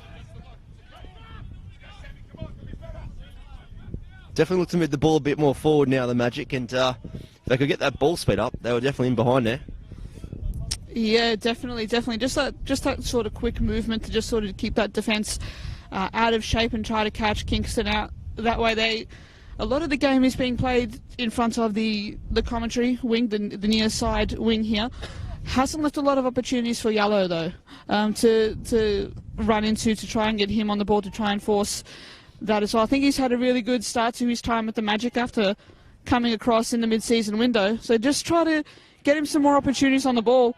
Definitely look to move the ball a bit more forward now, the Magic, and if they could get that ball speed up, they were definitely in behind there. Yeah, definitely. Just that sort of quick movement to just sort of keep that defence out of shape and try to catch Kingston out. That way a lot of the game is being played in front of the commentary wing, the near side wing here. Hasn't left a lot of opportunities for Yellow though to run into, to try and get him on the ball, to try and force that as well. I think he's had a really good start to his time at the Magic after coming across in the mid-season window. So just try to get him some more opportunities on the ball.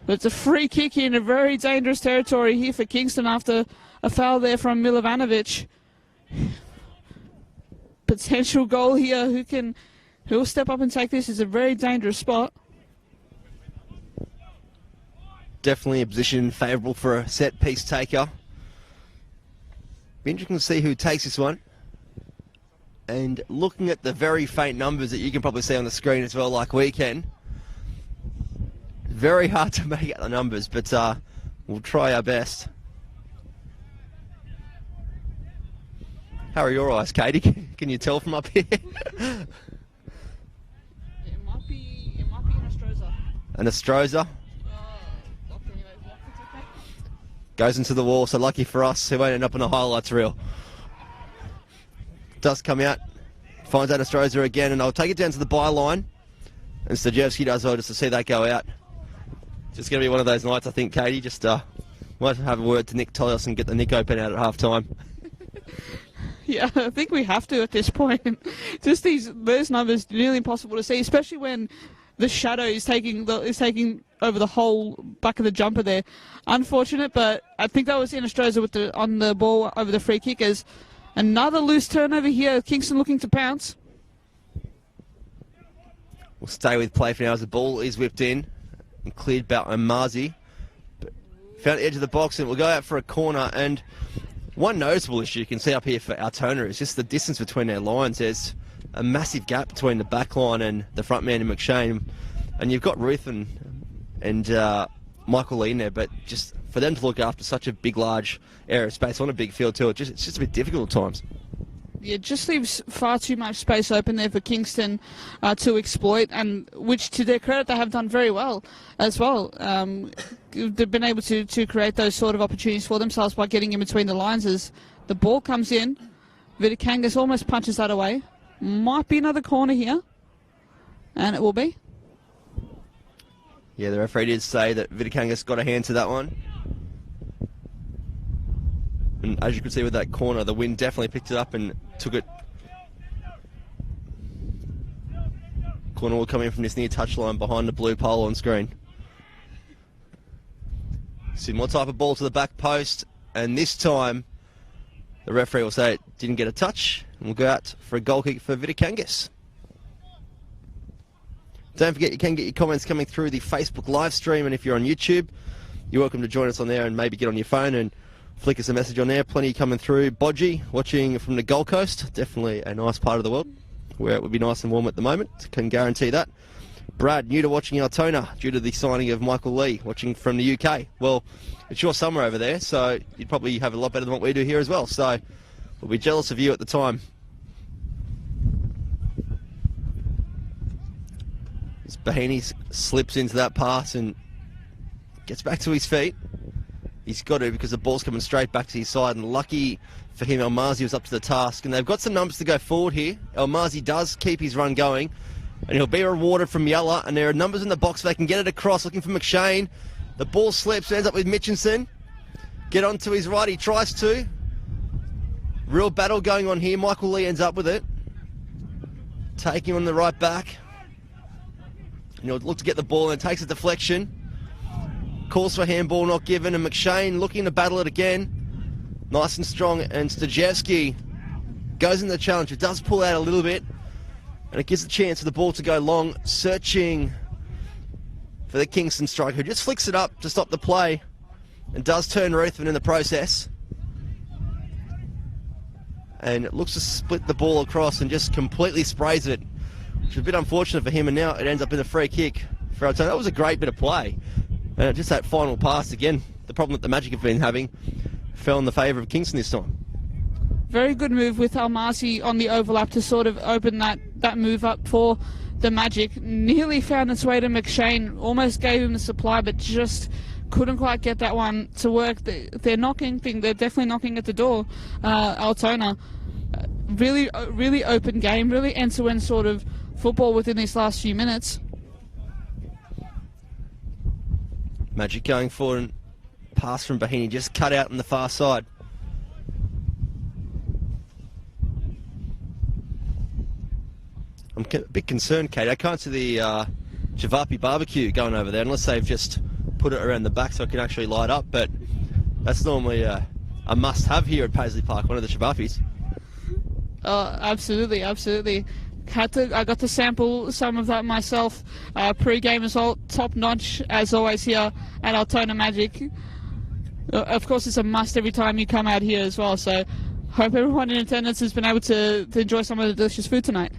But it's a free kick in a very dangerous territory here for Kingston after a foul there from Milovanovic. potential goal here. Who'll step up and take this? Is a very dangerous spot. Definitely a position favourable for a set piece taker. Be interesting to see who takes this one. And looking at the very faint numbers that you can probably see on the screen as well, like we can, very hard to make out the numbers, but we'll try our best. How are your eyes, Katie? Can you tell from up here? It might be an Astroza. An Astroza goes into the wall, so lucky for us, he won't end up on a highlights reel. Does come out, finds out Astroza again, and I'll take it down to the byline. And Stajewski does well just to see that go out. Just going to be one of those nights, I think, Katie. Just might have a word to Nick Tolios and get the Nick Open out at half time. Yeah, I think we have to at this point. Just those numbers nearly impossible to see, especially when the shadow is taking over the whole back of the jumper there. Unfortunate, but I think that was in Astroza on the ball over the free kickers. Another loose turnover here. Kingston looking to pounce. We'll stay with play for now as the ball is whipped in and cleared by Omazi. Found the edge of the box and we'll go out for a corner. And one noticeable issue you can see up here for Altona is just the distance between their lines. There's a massive gap between the back line and the front man in McShane. And you've got Ruth and Michael Lee in there, but just for them to look after such a big, large area of space on a big field too, it's just a bit difficult at times. Yeah, it just leaves far too much space open there for Kingston to exploit, and which, to their credit, they have done very well as well. They've been able to create those sort of opportunities for themselves by getting in between the lines as the ball comes in. Vitikangas almost punches that away. Might be another corner here, and it will be. Yeah, the referee did say that Vitikangas got a hand to that one. And as you can see with that corner, the wind definitely picked it up and took it. Corner will come in from this near touchline behind the blue pole on screen. See more type of ball to the back post, and this time the referee will say it didn't get a touch, and we'll go out for a goal kick for Vitikangas. Don't forget, you can get your comments coming through the Facebook live stream, and if you're on YouTube, you're welcome to join us on there and maybe get on your phone and flick us a message on there. Plenty coming through. Bodgy watching from the Gold Coast. Definitely a nice part of the world where it would be nice and warm at the moment. Can guarantee that. Brad, new to watching Altona due to the signing of Michael Lee, watching from the UK. Well, it's your summer over there, so you'd probably have a lot better than what we do here as well. So we'll be jealous of you at the time. As Bahini slips into that pass and gets back to his feet. He's got to, because the ball's coming straight back to his side, and lucky for him, Elmazi was up to the task. And they've got some numbers to go forward here. Elmazi does keep his run going, and he'll be rewarded from Yella. And there are numbers in the box if they can get it across, looking for McShane. The ball slips, ends up with Mitchinson. Get onto his right, he tries to. Real battle going on here. Michael Lee ends up with it. Taking on the right back. And he'll look to get the ball and takes a deflection. Calls for handball, not given, and McShane looking to battle it again. Nice and strong, and Stajewski goes in the challenge. It does pull out a little bit, and it gives a chance for the ball to go long, searching for the Kingston striker, who just flicks it up to stop the play, and does turn Ruthven in the process. And it looks to split the ball across and just completely sprays it, which is a bit unfortunate for him, and now it ends up in a free kick for Altona. That was a great bit of play. And just that final pass again, the problem that the Magic have been having, fell in the favour of Kingston this time. Very good move with Almasi on the overlap to sort of open that move up for the Magic. Nearly found its way to McShane, almost gave him the supply, but just couldn't quite get that one to work. They're definitely knocking at the door, Altona. Really open game, really end-to-end sort of football within these last few minutes. Magic going forward, and pass from Bahini just cut out on the far side. I'm a bit concerned, Kate. I can't see the Javapi barbecue going over there unless they've just put it around the back so it can actually light up. But that's normally a must-have here at Paisley Park, one of the Javapis. Absolutely, absolutely. I got to sample some of that myself pre-game as well. Top notch as always here at Altona Magic. Of course, it's a must every time you come out here as well. So, hope everyone in attendance has been able to enjoy some of the delicious food tonight.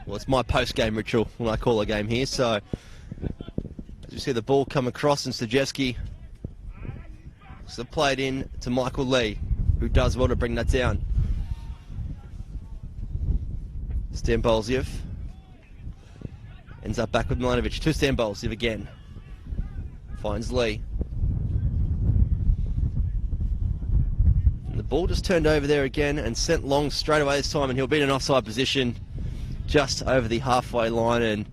Well, it's my post-game ritual when I call a game here. So, as you see the ball come across, and Stajewski so played in to Michael Lee, who does well to bring that down. Stambolziev ends up back with Milanovic to Stambolziev again. Finds Lee. And the ball just turned over there again and sent long straight away this time, and he'll be in an offside position just over the halfway line. And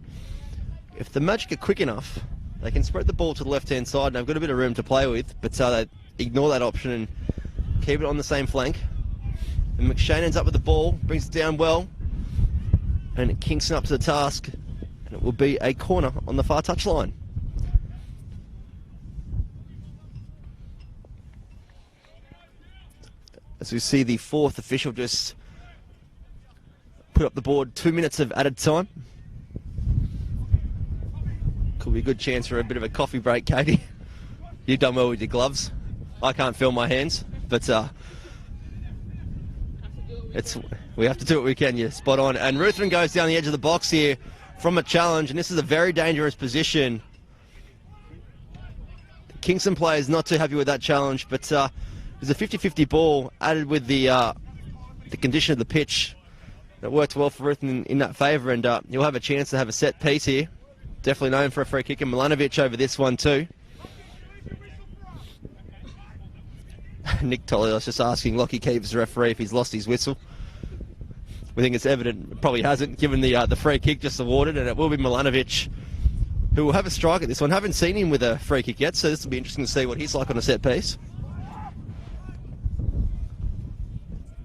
if the Magic are quick enough, they can spread the ball to the left-hand side, and they've got a bit of room to play with, but they ignore that option and keep it on the same flank. And McShane ends up with the ball, brings it down well, and Kingston up to the task, and it will be a corner on the far touchline. As we see the fourth official just put up the board, 2 minutes of added time. Could be a good chance for a bit of a coffee break, Katie. You've done well with your gloves. I can't feel my hands, but we have to do what we can. You're spot on. And Ruthven goes down the edge of the box here from a challenge, and this is a very dangerous position. The Kingston player is not too happy with that challenge, but there's a 50-50 ball added with the condition of the pitch. That worked well for Ruthven in that favour, and he'll have a chance to have a set piece here. Definitely known for a free kick, and Milanovic over this one too. Nick Tolley was just asking Lockie Keeves, the referee, if he's lost his whistle. We think it's evident, probably hasn't, given the free kick just awarded, and it will be Milanovic who will have a strike at this one. Haven't seen him with a free kick yet, so this will be interesting to see what he's like on a set piece.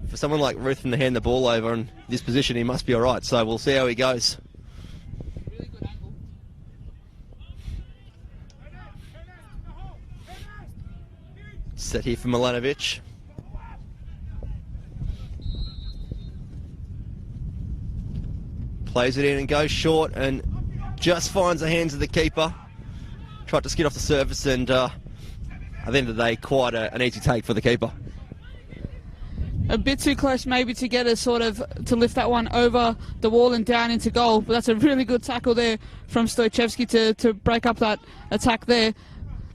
For someone like Ruthven to hand the ball over in this position, he must be all right, so we'll see how he goes. Set here for Milanovic. Plays it in and goes short and just finds the hands of the keeper. Tried to skid off the surface, and at the end of the day, quite an easy take for the keeper. A bit too close maybe to get to lift that one over the wall and down into goal, but that's a really good tackle there from Stojcevski to break up that attack there.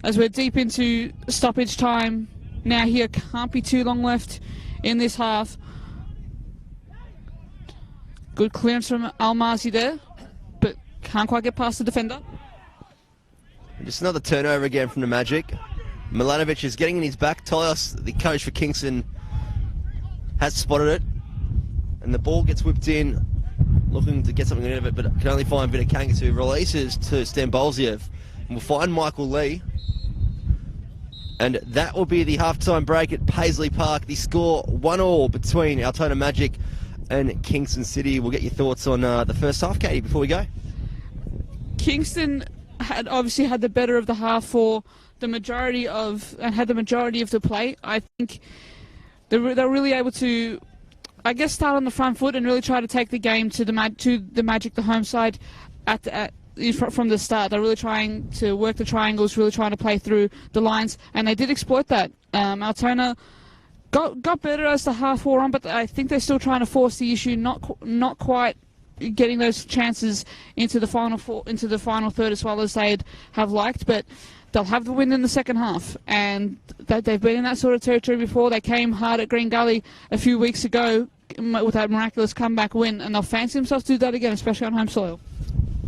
As we're deep into stoppage time now here, can't be too long left in this half. Good clearance from Almasi there, but can't quite get past the defender. Just another turnover again from the Magic. Milanovic is getting in his back. Tolios, the coach for Kingston, has spotted it, and the ball gets whipped in, looking to get something out of it, but can only find Vidakangas, who releases to Stambolziev. And we'll find Michael Lee. And that will be the halftime break at Paisley Park. The score 1-1 between Altona Magic and Kingston City. We'll get your thoughts on the first half, Katie, before we go. Kingston had obviously had the better of the half for the majority of the play. I think they're really able to, I guess, start on the front foot and really try to take the game to the Magic, the home side, from the start. They're really trying to work the triangles, really trying to play through the lines, and they did exploit that. Altona got better as the half wore on, but I think they're still trying to force the issue, not quite getting those chances into the final third as well as they'd have liked, but they'll have the win in the second half, and they've been in that sort of territory before. They came hard at Green Gully a few weeks ago with that miraculous comeback win, and they'll fancy themselves to do that again, especially on home soil.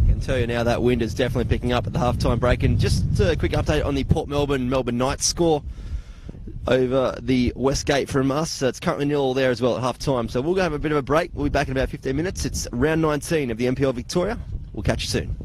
I can tell you now that wind is definitely picking up at the halftime break. And just a quick update on the Port Melbourne Knights score over the Westgate from us. It's currently 0 there as well at halftime. So we'll go have a bit of a break. We'll be back in about 15 minutes. It's round 19 of the NPL Victoria. We'll catch you soon.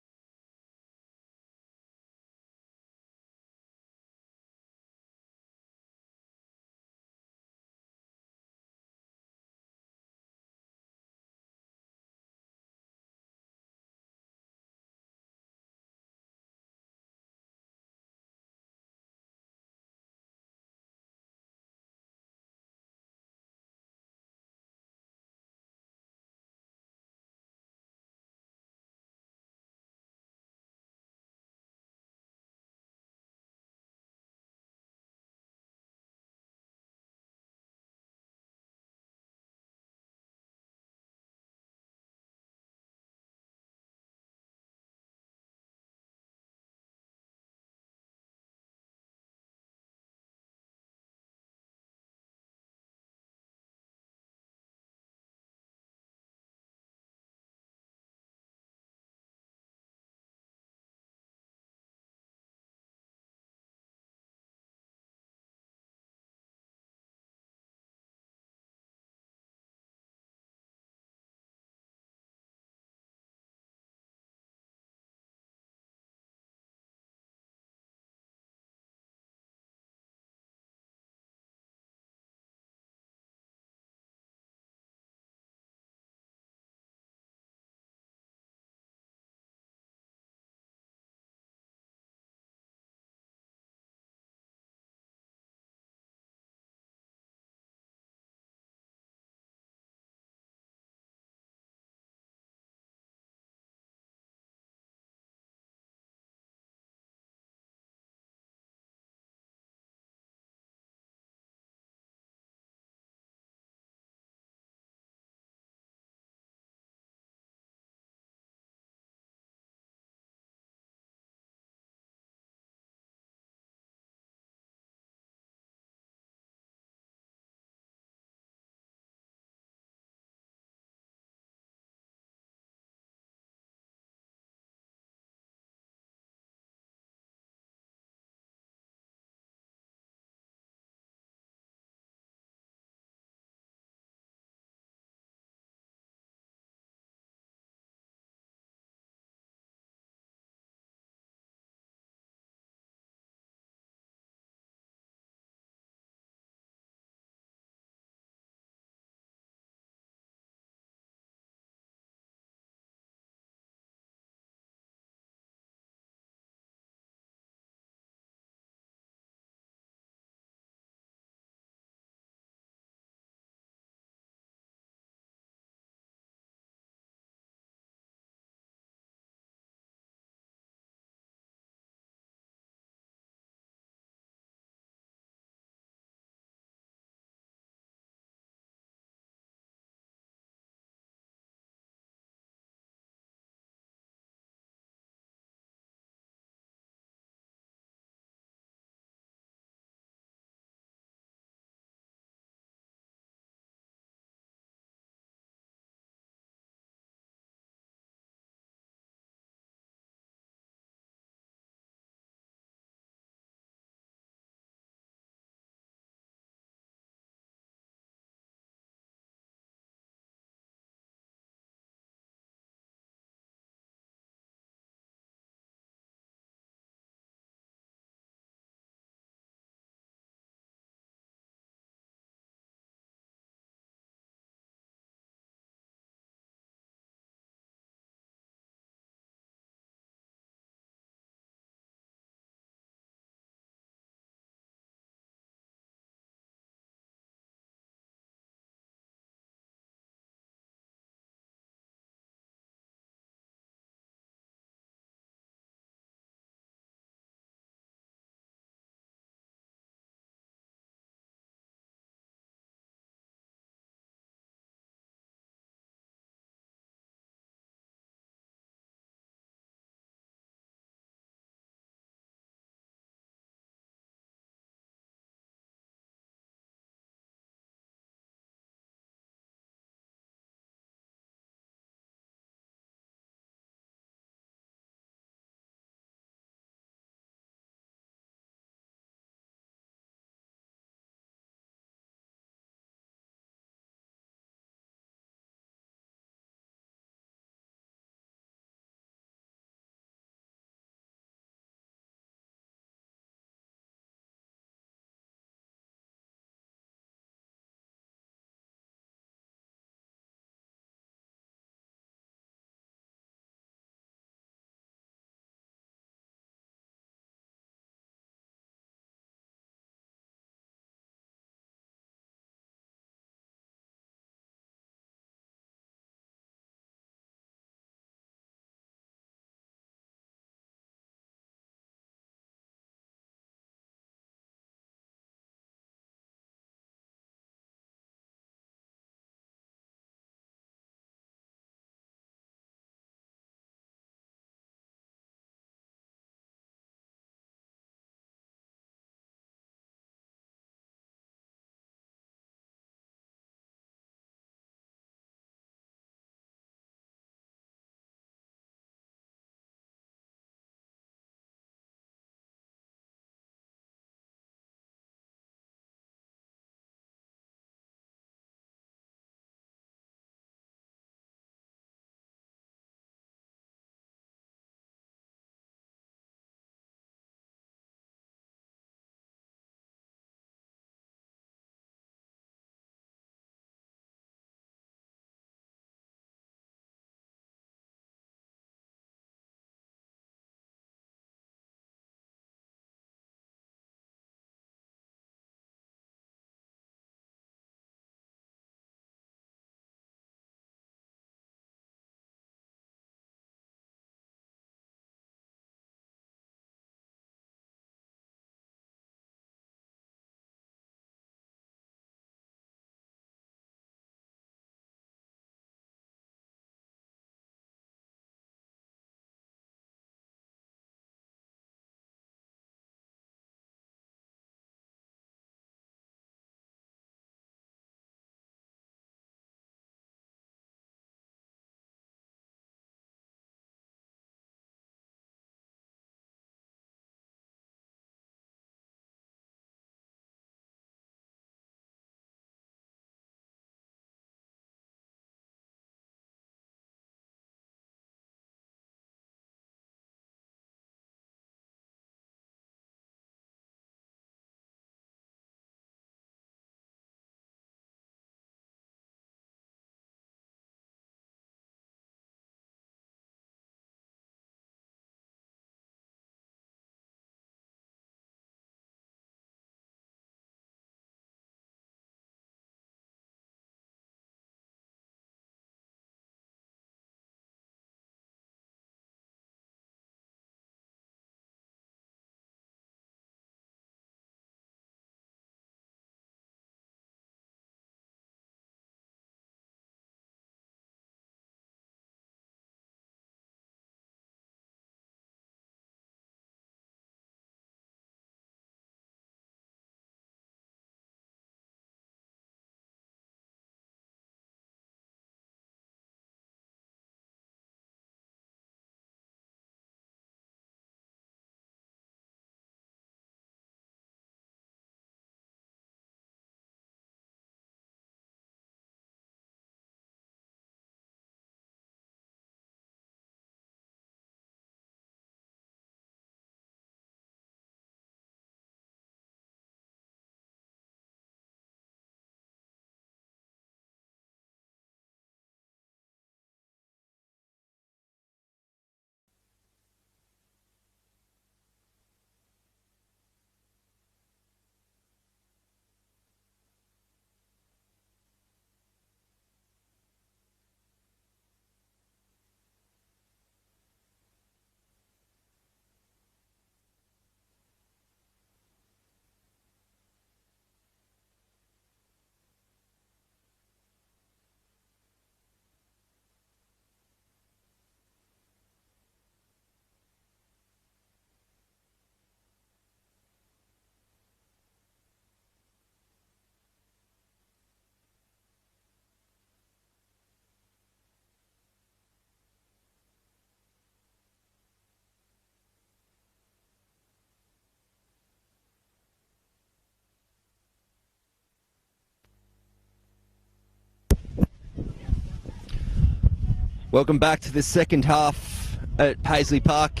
Welcome back to the second half at Paisley Park.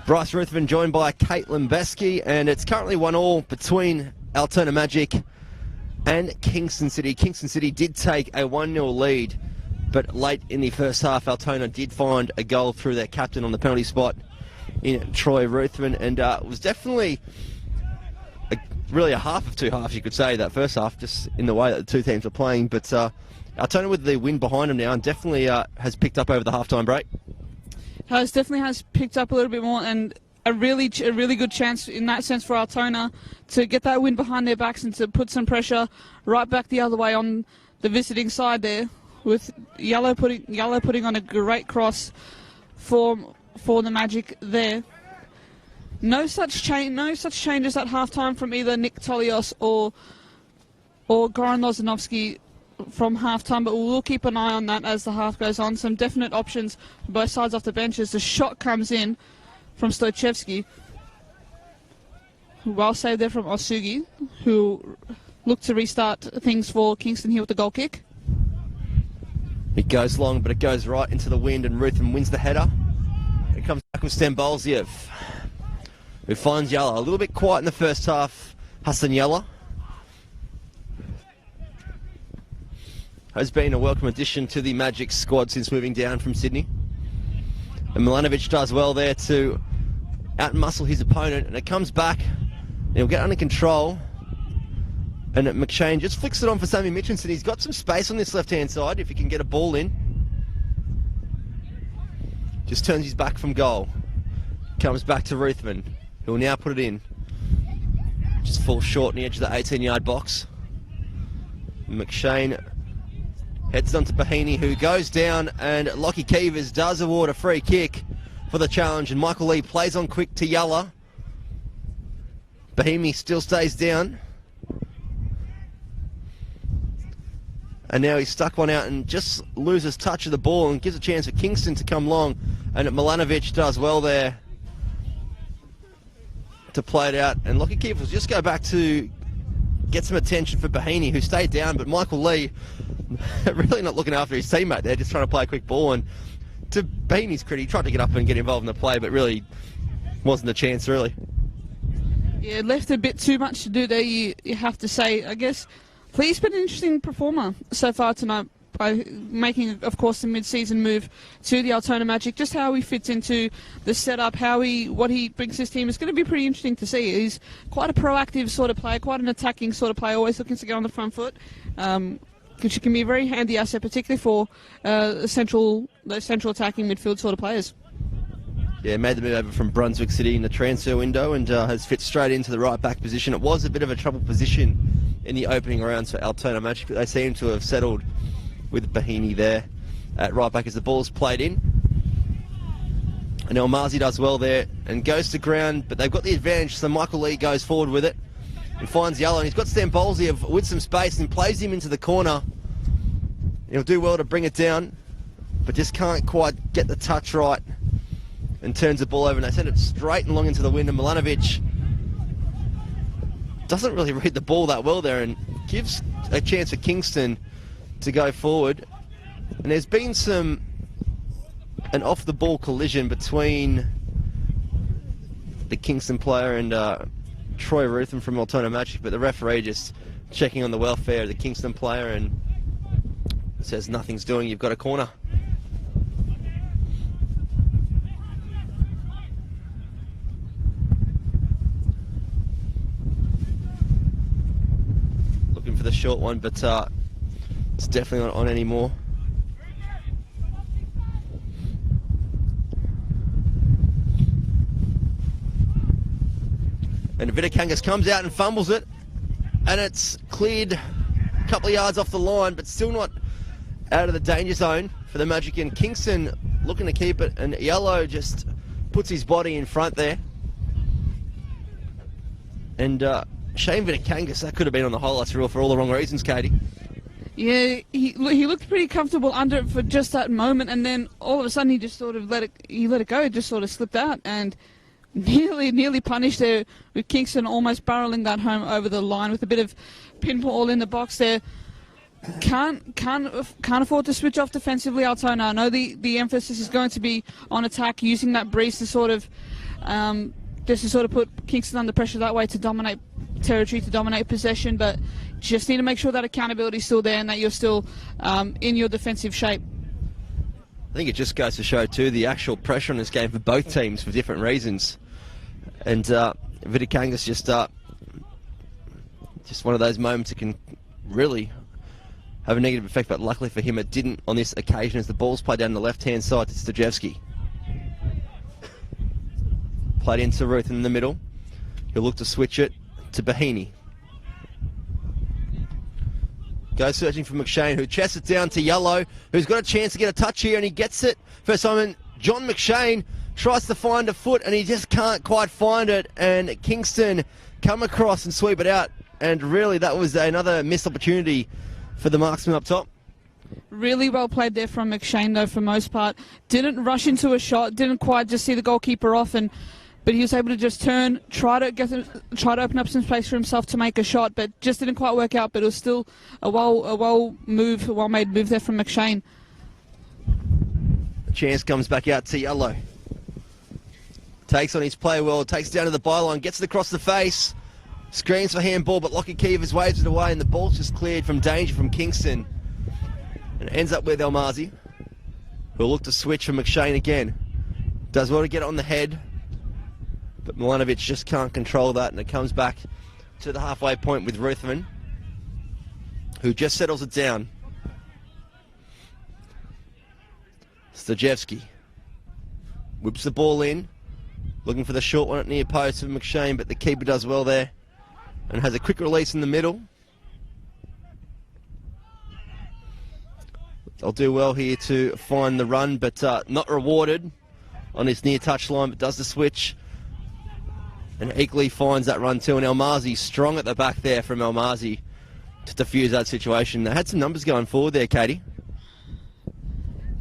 Bryce Ruthven joined by Caitlin Besky, and it's currently 1-1 between Altona Magic and Kingston City. Kingston City did take a 1-0 lead, but late in the first half, Altona did find a goal through their captain on the penalty spot in Troy Ruthven, and it was definitely really a half of two halves, you could say, that first half, just in the way that the two teams are playing. But Altona with the win behind them now, and definitely has picked up over the halftime break. Definitely has picked up a little bit more, and a really good chance in that sense for Altona to get that win behind their backs and to put some pressure right back the other way on the visiting side there, with Yellow putting on a great cross for the Magic there. No such changes at halftime from either Nick Tolios or Goran Lozanovsky from halftime, but we'll keep an eye on that as the half goes on. Some definite options for both sides off the bench as the shot comes in from Stoichevsky. Well saved there from Osugi, who looked to restart things for Kingston here with the goal kick. It goes long, but it goes right into the wind, and Ruthven wins the header. It comes back with Stambolziev, who finds Yella. A little bit quiet in the first half, Hassan Yella. Has been a welcome addition to the Magic squad since moving down from Sydney. And Milanovic does well there to outmuscle his opponent, and it comes back, and he'll get under control. And McShane just flicks it on for Sammy Mitchinson. He's got some space on this left-hand side if he can get a ball in. Just turns his back from goal. Comes back to Ruthven, who will now put it in. Just falls short on the edge of the 18-yard box. McShane heads on to Bahini, who goes down, and Lockie Keevers does award a free kick for the challenge, and Michael Lee plays on quick to Yalla. Bahimi still stays down. And now he's stuck one out and just loses touch of the ball and gives a chance for Kingston to come long. And Milanovic does well there to play it out. And Lockie Keevers will just go back to get some attention for Bahini, who stayed down, but Michael Lee really not looking after his teammate there, just trying to play a quick ball. And to Bahini's credit, he tried to get up and get involved in the play, but really wasn't a chance, really. Yeah, left a bit too much to do there, you have to say. I guess he's been an interesting performer so far tonight by making, of course, the mid-season move to the Altona Magic. Just how he fits into the setup, what he brings to his team is going to be pretty interesting to see. He's quite a proactive sort of player, quite an attacking sort of player, always looking to get on the front foot, which can be a very handy asset, particularly for those central attacking midfield sort of players. Yeah, made the move over from Brunswick City in the transfer window, and has fit straight into the right back position. It was a bit of a trouble position in the opening rounds for Altona Magic, but they seem to have settled with Bahini there at right back as the ball's played in. And Elmazi does well there and goes to ground, but they've got the advantage, so Michael Lee goes forward with it and finds Yellow, and he's got Stambolziev with some space and plays him into the corner. He'll do well to bring it down, but just can't quite get the touch right and turns the ball over, and they send it straight and long into the wind, and Milanovic doesn't really read the ball that well there and gives a chance for Kingston to go forward. And there's been an off-the-ball collision between the Kingston player and Troy Ruthven from Altona Magic, but the referee just checking on the welfare of the Kingston player and says nothing's doing, you've got a corner. Looking for the short one, but it's definitely not on anymore. And Vitakangas comes out and fumbles it, and it's cleared a couple of yards off the line, but still not out of the danger zone for the Magic. And Kingston looking to keep it, and Yellow just puts his body in front there. And Shane Vitakangas, that could have been on the highlights reel for all the wrong reasons, Katie. Yeah, he looked pretty comfortable under it for just that moment, and then all of a sudden he just sort of let it go. It just sort of slipped out and nearly punished there, with Kingston almost barreling that home over the line with a bit of pinball in the box there. can't afford to switch off defensively, Altona. I know the emphasis is going to be on attack, using that breeze to sort of put Kingston under pressure that way, to dominate territory, to dominate possession, but just need to make sure that accountability is still there and that you're still in your defensive shape. I think it just goes to show too the actual pressure on this game for both teams for different reasons, and Vitikangas just one of those moments that can really have a negative effect, but luckily for him it didn't on this occasion, as the ball's played down the left-hand side to Stojevski. Played into Ruth in the middle. He'll look to switch it to Bahini. Goes searching for McShane, who chests it down to Yellow, who's got a chance to get a touch here, and he gets it. First time, John McShane tries to find a foot, and he just can't quite find it, and Kingston come across and sweep it out, and really that was another missed opportunity for the marksman up top. Really well played there from McShane, though, for most part. Didn't rush into a shot, didn't quite just see the goalkeeper off, but he was able to just turn, try to open up some space for himself to make a shot, but just didn't quite work out. But it was still a well-made move there from McShane. The chance comes back out to Yellow. Takes on his play well, takes it down to the byline, gets it across the face, screams for handball, but Lockie Keevers waves it away, and the ball's just cleared from danger from Kingston. And it ends up with Elmazi, who'll look to switch for McShane again. Does well to get it on the head, but Milanovic just can't control that, and it comes back to the halfway point with Ruthven, who just settles it down. Stojevski whips the ball in, looking for the short one at near post of McShane, but the keeper does well there and has a quick release in the middle. They'll do well here to find the run, but not rewarded on his near touch line, but does the switch and equally finds that run too. And Elmazi strong at the back there from Elmazi to defuse that situation. They had some numbers going forward there, Katie.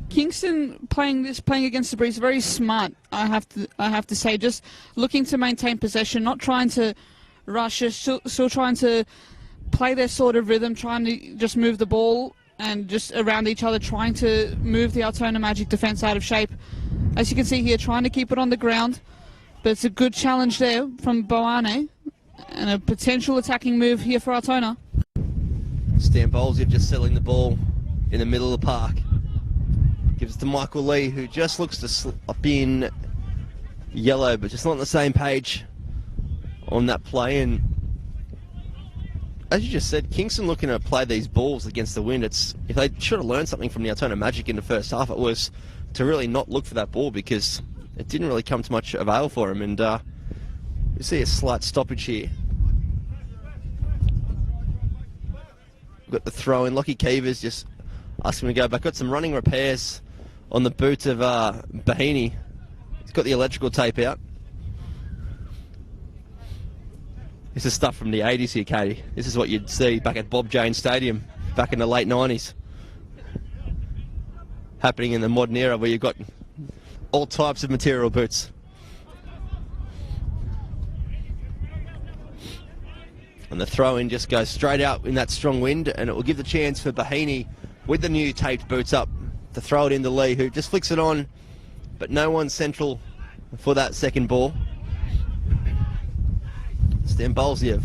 Kingston playing against the breeze, very smart. I have to say, just looking to maintain possession, not trying to rush, still trying to play their sort of rhythm, trying to just move the ball and just around each other, trying to move the Altona Magic defence out of shape. As you can see here, trying to keep it on the ground, but it's a good challenge there from Boane and a potential attacking move here for Altona. Stan Bolsiev just settling the ball in the middle of the park. Gives it to Michael Lee, who just looks to slip in Yellow, but just not on the same page on that play. And as you just said, Kingston looking to play these balls against the wind. If they should have learned something from the Altona Magic in the first half, it was to really not look for that ball, because it didn't really come to much avail for him. And you see a slight stoppage here. We've got the throw in. Lockie Keevers just asking him to go back. Got some running repairs on the boot of Bahini. He's got the electrical tape out. This is stuff from the 80s here, Katie. This is what you'd see back at Bob Jane Stadium back in the late 90s. Happening in the modern era where you've got all types of material boots. And the throw-in just goes straight out in that strong wind, and it will give the chance for Bahini with the new taped boots up to throw it into Lee, who just flicks it on, but no one central for that second ball. Stan Bolsiev.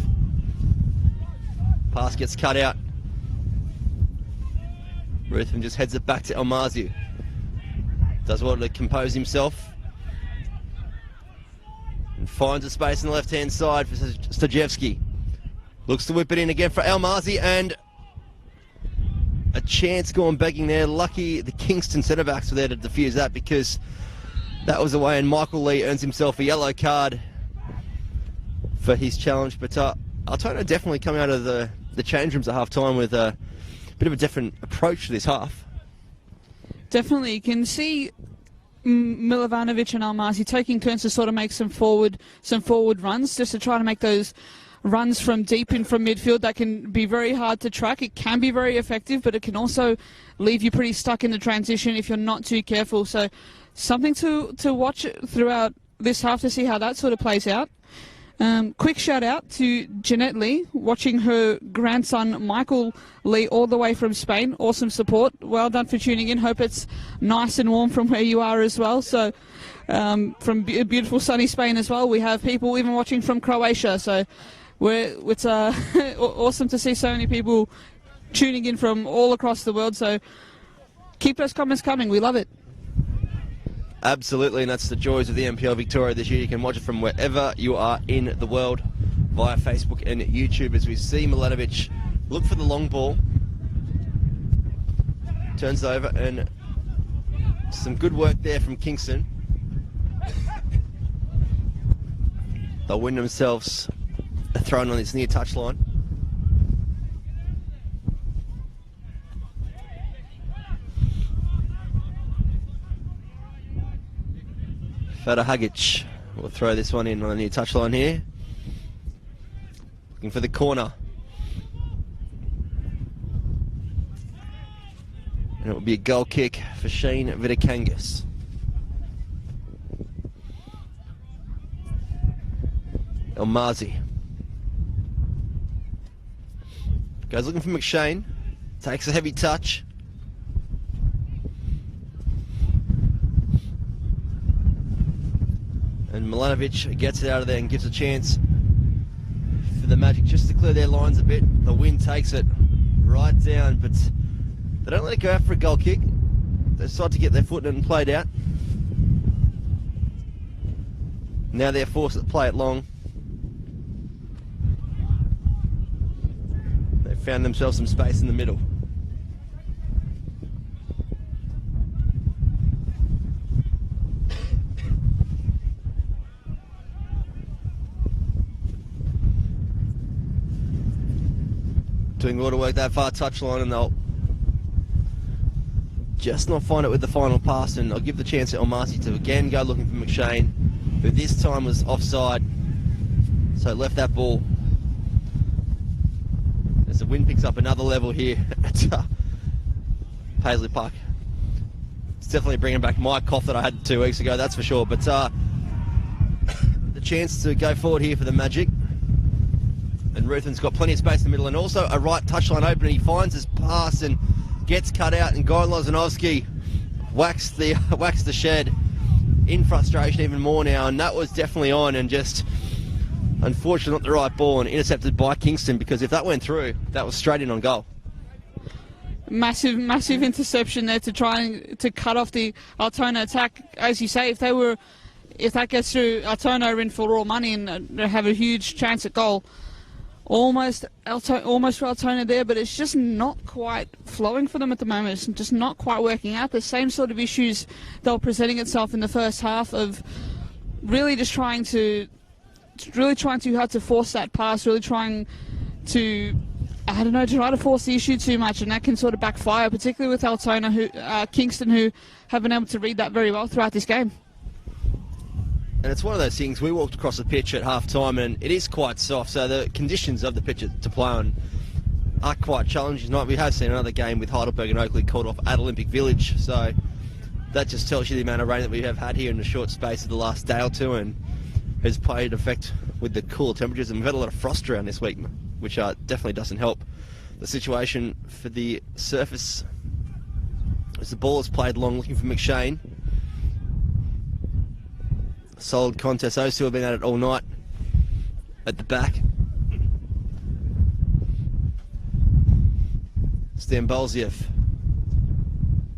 Pass gets cut out. Ruthven just heads it back to Elmazi. Does well to compose himself. And finds a space on the left-hand side for Stojevski. Looks to whip it in again for Elmazi, and a chance gone begging there. Lucky the Kingston centre-backs were there to defuse that, because that was away, and Michael Lee earns himself a yellow card for his challenge. But Altona definitely coming out of the change rooms at half-time with a bit of a different approach to this half. Definitely. You can see Milovanovic and Elmazi taking turns to sort of make some forward runs, just to try to make those runs from deep in from midfield. That can be very hard to track. It can be very effective, but it can also leave you pretty stuck in the transition if you're not too careful. So something to watch throughout this half to see how that sort of plays out. Quick shout out to Jeanette Lee, watching her grandson Michael Lee all the way from Spain. Awesome support. Well done for tuning in. Hope it's nice and warm from where you are as well. So from beautiful sunny Spain as well. We have people even watching from Croatia. So it's awesome to see so many people tuning in from all across the world. So keep those comments coming. We love it. Absolutely, and that's the joys of the NPL Victoria this year. You can watch it from wherever you are in the world via Facebook and YouTube as we see Milanovic look for the long ball. Turns over, and some good work there from Kingston. They'll win themselves a throw on this near touchline. Fatahagic will throw this one in on the near touchline here. Looking for the corner. And it will be a goal kick for Shane Vidakangas. Elmazi goes looking for McShane. Takes a heavy touch. And Milanovic gets it out of there and gives a chance for the Magic just to clear their lines a bit. The wind takes it right down, but they don't let it go out for a goal kick. They decide to get their foot in it and play it out. Now they're forced to play it long. They found themselves some space in the middle. Doing a lot of work that far touchline, and they'll just not find it with the final pass, and I'll give the chance to Elmasi to again go looking for McShane, who this time was offside, so left that ball. As the wind picks up another level here at Paisley Park. It's definitely bringing back my cough that I had 2 weeks ago, that's for sure, but the chance to go forward here for the Magic. And Ruthen's got plenty of space in the middle, and also a right touchline opener. He finds his pass and gets cut out, and Goran Lozanovsky whacks the shed in frustration even more now, and that was definitely on, and just unfortunately not the right ball, and intercepted by Kingston, because if that went through, that was straight in on goal. Massive interception there to try to cut off the Altona attack. As you say, if that gets through, Altona are in for all money and they have a huge chance at goal. Almost for Altona there, but it's just not quite flowing for them at the moment. It's just not quite working out. The same sort of issues that were presenting itself in the first half of really just trying too hard to force that pass, really trying to, try to force the issue too much, and that can sort of backfire, particularly with Altona, Kingston, who have been able to read that very well throughout this game. And it's one of those things, we walked across the pitch at half-time and it is quite soft, so the conditions of the pitch to play on are quite challenging tonight. We have seen another game with Heidelberg and Oakley called off at Olympic Village, so that just tells you the amount of rain that we have had here in the short space of the last day or two, and has played effect with the cooler temperatures, and we've had a lot of frost around this week, which definitely doesn't help the situation for the surface. As the ball is played long, looking for McShane. Solid contest. Those two have been at it all night at the back. Stambolziev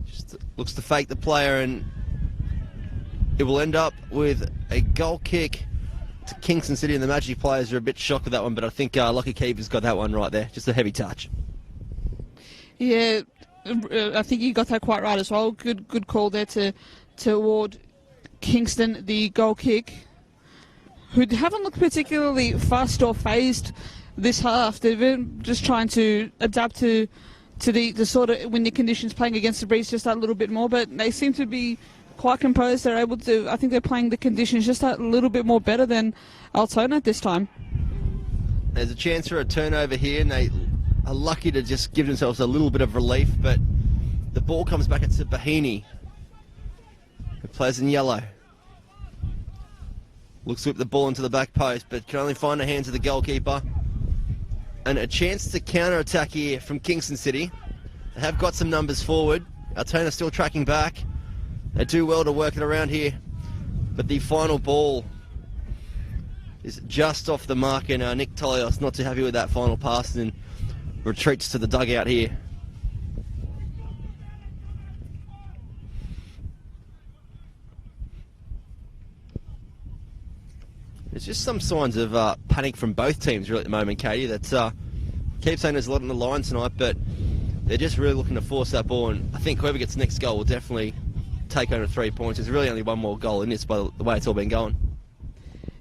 just looks to fake the player, and it will end up with a goal kick to Kingston City, and the Magic players are a bit shocked with that one, but I think Lucky Keeper's got that one right there. Just a heavy touch. Yeah, I think you got that quite right as well. Good call there to award Kingston the goal kick, who haven't looked particularly fussed or phased this half. They've been just trying to adapt to the sort of windy conditions, playing against the breeze just that little bit more, but they seem to be quite composed. They're able to, I think they're playing the conditions just that little bit more better than Altona at this time. There's a chance for a turnover here, and they are lucky to just give themselves a little bit of relief, but the ball comes back at Bahini, who plays in yellow. Looks to whip the ball into the back post, but can only find the hands of the goalkeeper. And a chance to counter-attack here from Kingston City. They have got some numbers forward. Altona still tracking back. They do well to work it around here. But the final ball is just off the mark, and Nick Tolios not too happy with that final pass and retreats to the dugout here. There's just some signs of panic from both teams really at the moment, Katie. That keeps saying there's a lot on the line tonight, but they're just really looking to force that ball, and I think whoever gets the next goal will definitely take over 3 points. There's really only one more goal in this by the way it's all been going.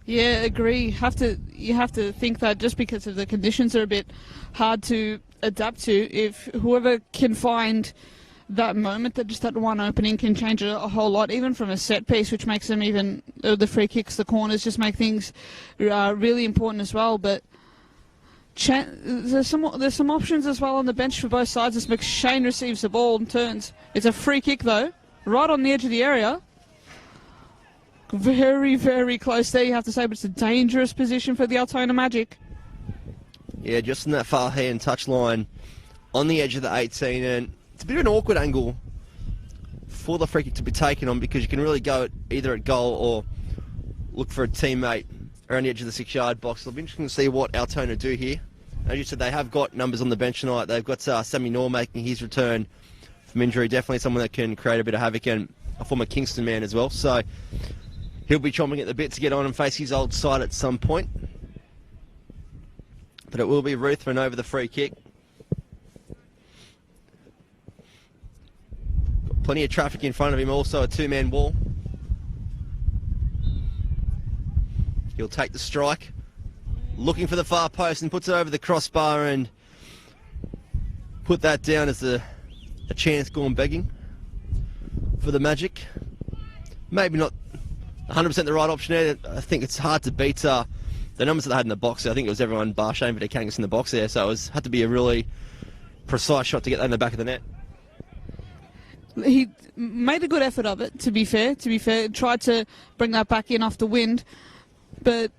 Yeah, agree. You have to think that just because of the conditions are a bit hard to adapt to, if whoever can find that moment, that just that one opening can change a whole lot, even from a set piece, which makes them even the free kicks, the corners, just make things really important as well. But there's some options as well on the bench for both sides as McShane receives the ball and turns. It's a free kick though, right on the edge of the area. Very, very close there, you have to say, but it's a dangerous position for the Altona Magic. Yeah, just in that far hand touch line on the edge of the 18, and it's a bit of an awkward angle for the free kick to be taken on, because you can really go either at goal or look for a teammate around the edge of the 6-yard box. It'll be interesting to see what Altona do here. As you said, they have got numbers on the bench tonight. They've got Sammy Knorr making his return from injury. Definitely someone that can create a bit of havoc, and a former Kingston man as well. So he'll be chomping at the bit to get on and face his old side at some point. But it will be Ruthven over the free kick. Got plenty of traffic in front of him, also a two-man wall. He'll take the strike, looking for the far post, and puts it over the crossbar and put that down as a chance gone begging for the Magic. Maybe not 100% the right option there. I think it's hard to beat the numbers that they had in the box. I think it was everyone bar Shane Vidakangas in the box there, so it had to be a really precise shot to get that in the back of the net. He made a good effort of it, to be fair. Tried to bring that back in off the wind. But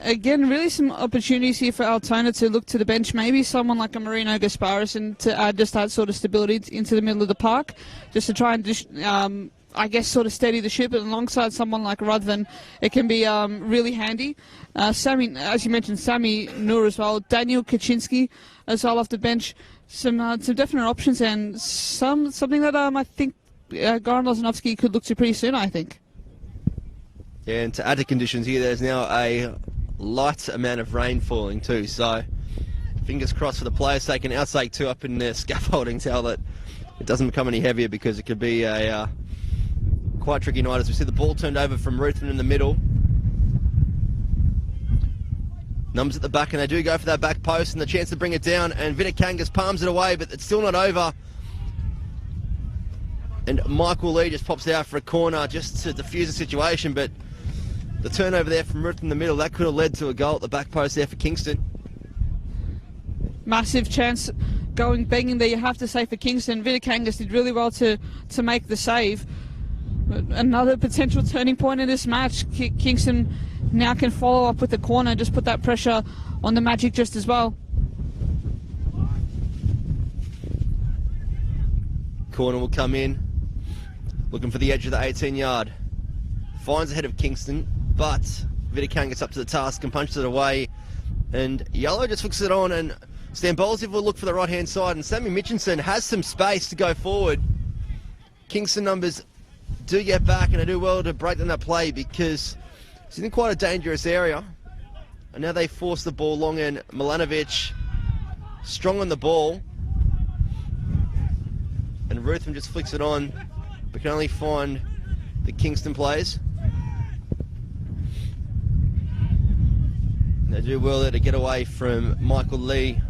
again, really some opportunities here for Altona to look to the bench. Maybe someone like a Marino Gasparis, and to add just that sort of stability into the middle of the park, just to try and I guess sort of steady the ship. And alongside someone like Ruthven, it can be really handy. Sammy, as you mentioned, Sammy Noor as well. Daniel Kaczynski as well off the bench. Some definite options, and something that I think Goran Lozanovsky could look to pretty soon, I think. Yeah, and to add to conditions here, there's now a light amount of rain falling too, so fingers crossed for the players taking outside two up in their scaffolding towel that it doesn't become any heavier, because it could be a quite tricky night. As we see the ball turned over from Ruthven in the middle. Numbers at the back, and they do go for that back post and the chance to bring it down, and Vidakangas palms it away, but it's still not over. And Michael Lee just pops out for a corner just to defuse the situation, but the turnover there from Ruthven in the middle, that could have led to a goal at the back post there for Kingston. Massive chance going banging there, you have to say, for Kingston. Vidakangas did really well to make the save. But another potential turning point in this match. Kingston now can follow up with the corner, just put that pressure on the Magic just as well. Corner will come in, looking for the edge of the 18-yard. Finds ahead of Kingston, but Vidakangas up to the task and punches it away. And Yellow just fixes it on, and Stambolsi will look for the right-hand side, and Sammy Mitchinson has some space to go forward. Kingston numbers do get back, and they do well to break down that play, because it's in quite a dangerous area. And now they force the ball long, and Milanovic strong on the ball. And Ruthven just flicks it on, but can only find the Kingston players. And they do well there to get away from Michael Lee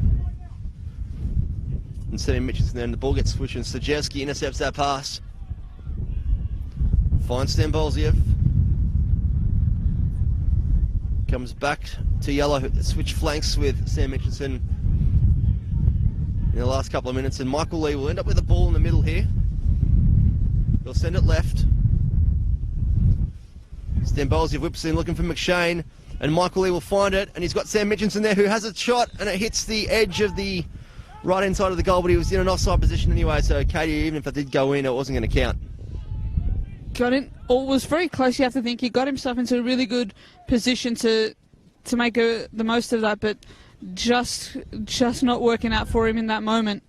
and Sammy Mitchinson there, and the ball gets switched, and Sajewski intercepts that pass. Finds Stambolsiev. Comes back to Yellow, switch flanks with Sam Mitchinson in the last couple of minutes, and Michael Lee will end up with the ball in the middle here. He'll send it left. Stambolsi whips in looking for McShane, and Michael Lee will find it, and he's got Sam Mitchinson there who has a shot, and it hits the edge of the right-hand side of the goal, but he was in an offside position anyway, so Katie, even if it did go in, it wasn't going to count. Got it. Or was very close, you have to think. He got himself into a really good position to make the most of that, but just not working out for him in that moment.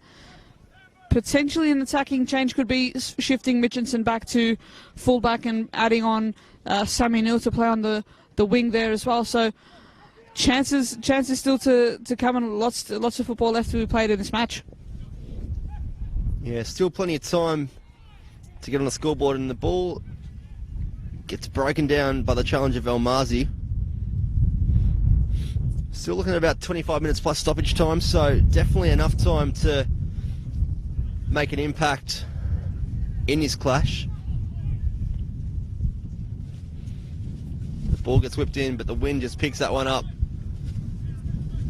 Potentially an attacking change could be shifting Mitchinson back to fullback and adding on Sammy Neal to play on the wing there as well. So chances still to come, and lots of football left to be played in this match. Yeah, still plenty of time to get on the scoreboard, and the ball gets broken down by the challenge of Elmazi. Still looking at about 25 minutes plus stoppage time, so definitely enough time to make an impact in this clash. The ball gets whipped in, but the wind just picks that one up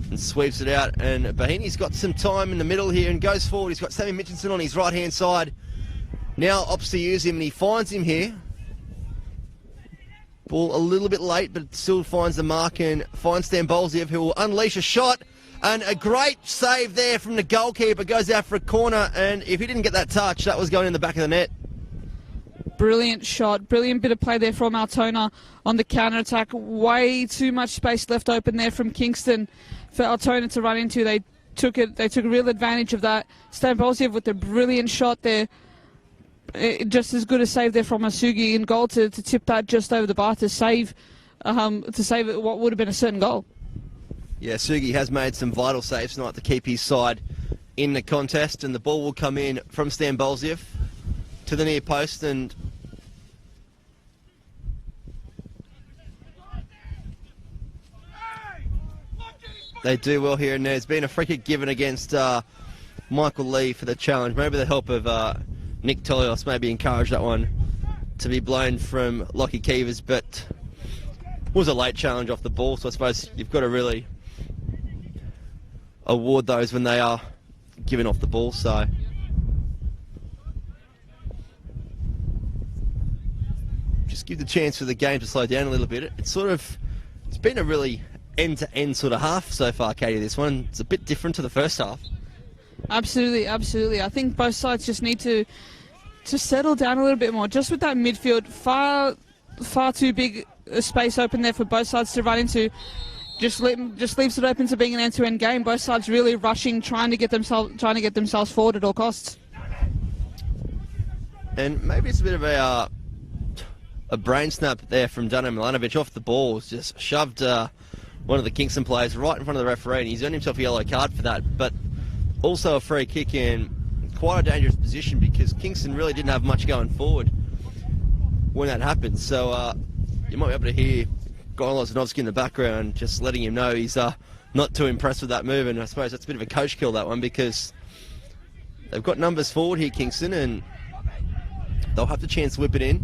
and sweeps it out, and Bahini's got some time in the middle here and goes forward. He's got Sammy Mitchinson on his right hand side. Now opts to use him, and he finds him here. Ball a little bit late, but still finds the mark and finds Stambolsi, who will unleash a shot. And a great save there from the goalkeeper. Goes out for a corner, and if he didn't get that touch, that was going in the back of the net. Brilliant shot. Brilliant bit of play there from Altona on the counter-attack. Way too much space left open there from Kingston for Altona to run into. They took real advantage of that. Stambolsi with a brilliant shot there. Just as good a save there from Asugi in goal to tip that just over the bar to save what would have been a certain goal. Yeah, Sugi has made some vital saves tonight to keep his side in the contest, and the ball will come in from Stambolsi to the near post, and they do well here, and there's been a free kick given against Michael Lee for the challenge. Maybe the help of Nick Tolios maybe encouraged that one to be blown from Lockie Keevers, but it was a late challenge off the ball, so I suppose you've got to really award those when they are given off the ball. So just give the chance for the game to slow down a little bit. It's been a really end-to-end sort of half so far, Katie. This one, it's a bit different to the first half. Absolutely. I think both sides just need to settle down a little bit more. Just with that midfield, far too big a space open there for both sides to run into. Just leaves it open to being an end-to-end game. Both sides really rushing, trying to get themselves forward at all costs. And maybe it's a bit of a brain snap there from Dano Milanovic off the ball. It's just shoved one of the Kingston players right in front of the referee, and he's earned himself a yellow card for that. But also a free kick in quite a dangerous position, because Kingston really didn't have much going forward when that happened. So you might be able to hear Goran Lozanovsky in the background just letting him know he's not too impressed with that move, and I suppose that's a bit of a coach kill, that one, because they've got numbers forward here, Kingston, and they'll have the chance to whip it in.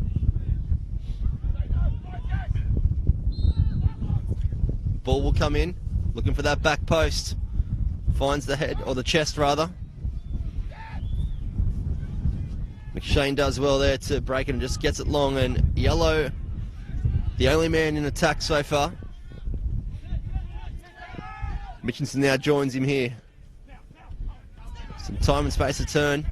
Ball will come in, looking for that back post. Finds the head, or the chest rather. McShane does well there to break it and just gets it long, and Yellow, the only man in attack so far. Mitchinson now joins him here. Some time and space to turn.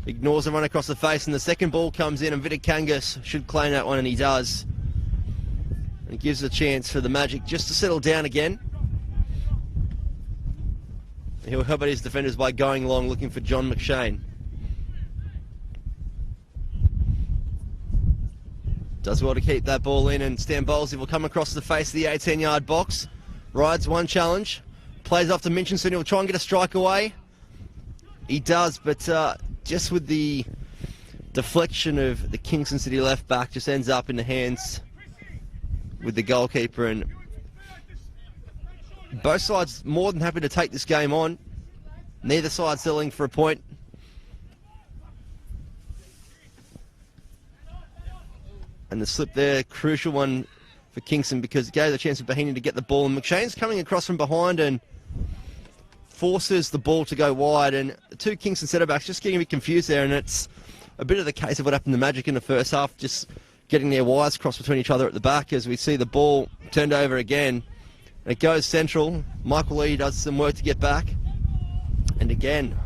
Ignores the run across the face, and the second ball comes in, and Vitikangas should claim that one, and he does. And it gives a chance for the Magic just to settle down again. He'll help out his defenders by going long, looking for John McShane. Does well to keep that ball in, and Stambolsi will come across the face of the 18-yard box. Rides one challenge. Plays off to Mitchinson. He'll try and get a strike away. He does, but just with the deflection of the Kingston City left back, just ends up in the hands with the goalkeeper, and both sides more than happy to take this game on. Neither side settling for a point. And the slip there, crucial one for Kingston, because it gave the chance for Bahini to get the ball. And McShane's coming across from behind and forces the ball to go wide. And the two Kingston centre-backs just getting a bit confused there. And it's a bit of the case of what happened to Magic in the first half. Just getting their wires crossed between each other at the back as we see the ball turned over again. It goes central. Michael Lee does some work to get back. And again,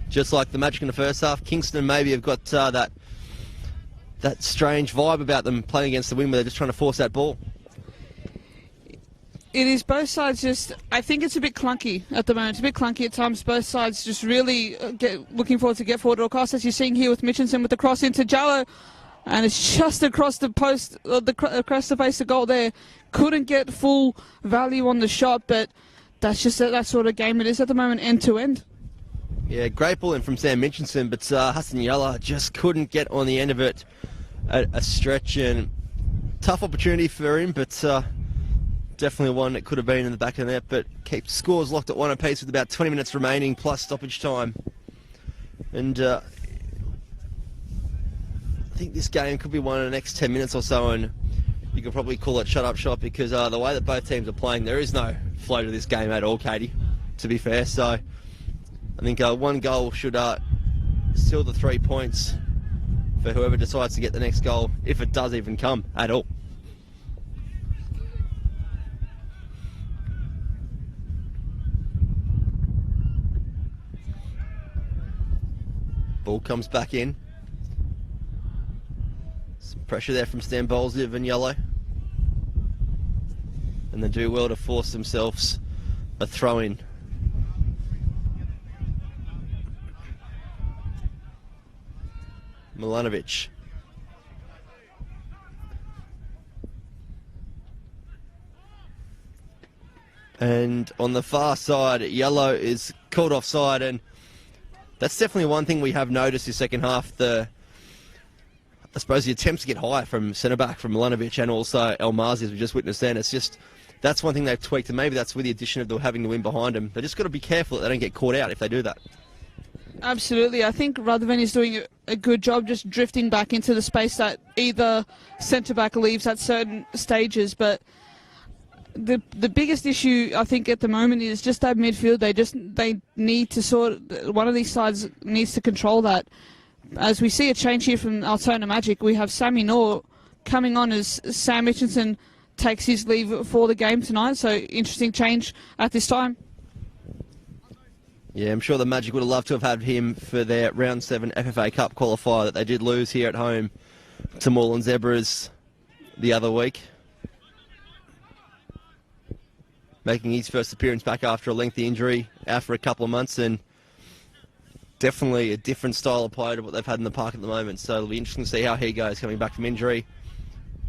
just like the Magic in the first half, Kingston maybe have got that strange vibe about them playing against the wind where they're just trying to force that ball. It is both sides just, I think it's a bit clunky at the moment. It's a bit clunky at times. Both sides just really looking forward to get forward across, as you're seeing here with Mitchinson with the cross into Jallo. And it's just across the post, across the face of goal there. Couldn't get full value on the shot, but that's just that sort of game it is at the moment, end to end. Yeah, great ball in from Sam Mitchinson, but Hassan Yalla just couldn't get on the end of it at a stretch, and tough opportunity for him, but definitely one that could have been in the back of the net, but keeps scores locked at 1 apiece with about 20 minutes remaining plus stoppage time. And I think this game could be won in the next 10 minutes or so, and you could probably call it shut up shop, because the way that both teams are playing, there is no flow to this game at all, Katie, to be fair. So I think one goal should seal the 3 points for whoever decides to get the next goal, if it does even come at all. Ball comes back in. Some pressure there from Stan Bolsiev and Yellow. And they do well to force themselves a throw-in. Milanovic. And on the far side, Yellow is called offside, and that's definitely one thing we have noticed this second half. I suppose the attempts to get high from centre-back, from Milanovic, and also Elmazi, as we just witnessed then. It's just, that's one thing they've tweaked, and maybe that's with the addition of having the win behind them. They've just got to be careful that they don't get caught out if they do that. Absolutely. I think Rutherford is doing a good job just drifting back into the space that either centre-back leaves at certain stages, but the biggest issue I think at the moment is just that midfield. They need to one of these sides needs to control that. As we see a change here from Altona Magic, we have Sammy Noor coming on as Sam Mitchinson takes his leave for the game tonight. So interesting change at this time. Yeah, I'm sure the Magic would have loved to have had him for their Round 7 FFA Cup qualifier that they did lose here at home to Moreland Zebras the other week. Making his first appearance back after a lengthy injury, out for a couple of months, and definitely a different style of play to what they've had in the park at the moment. So it'll be interesting to see how he goes coming back from injury.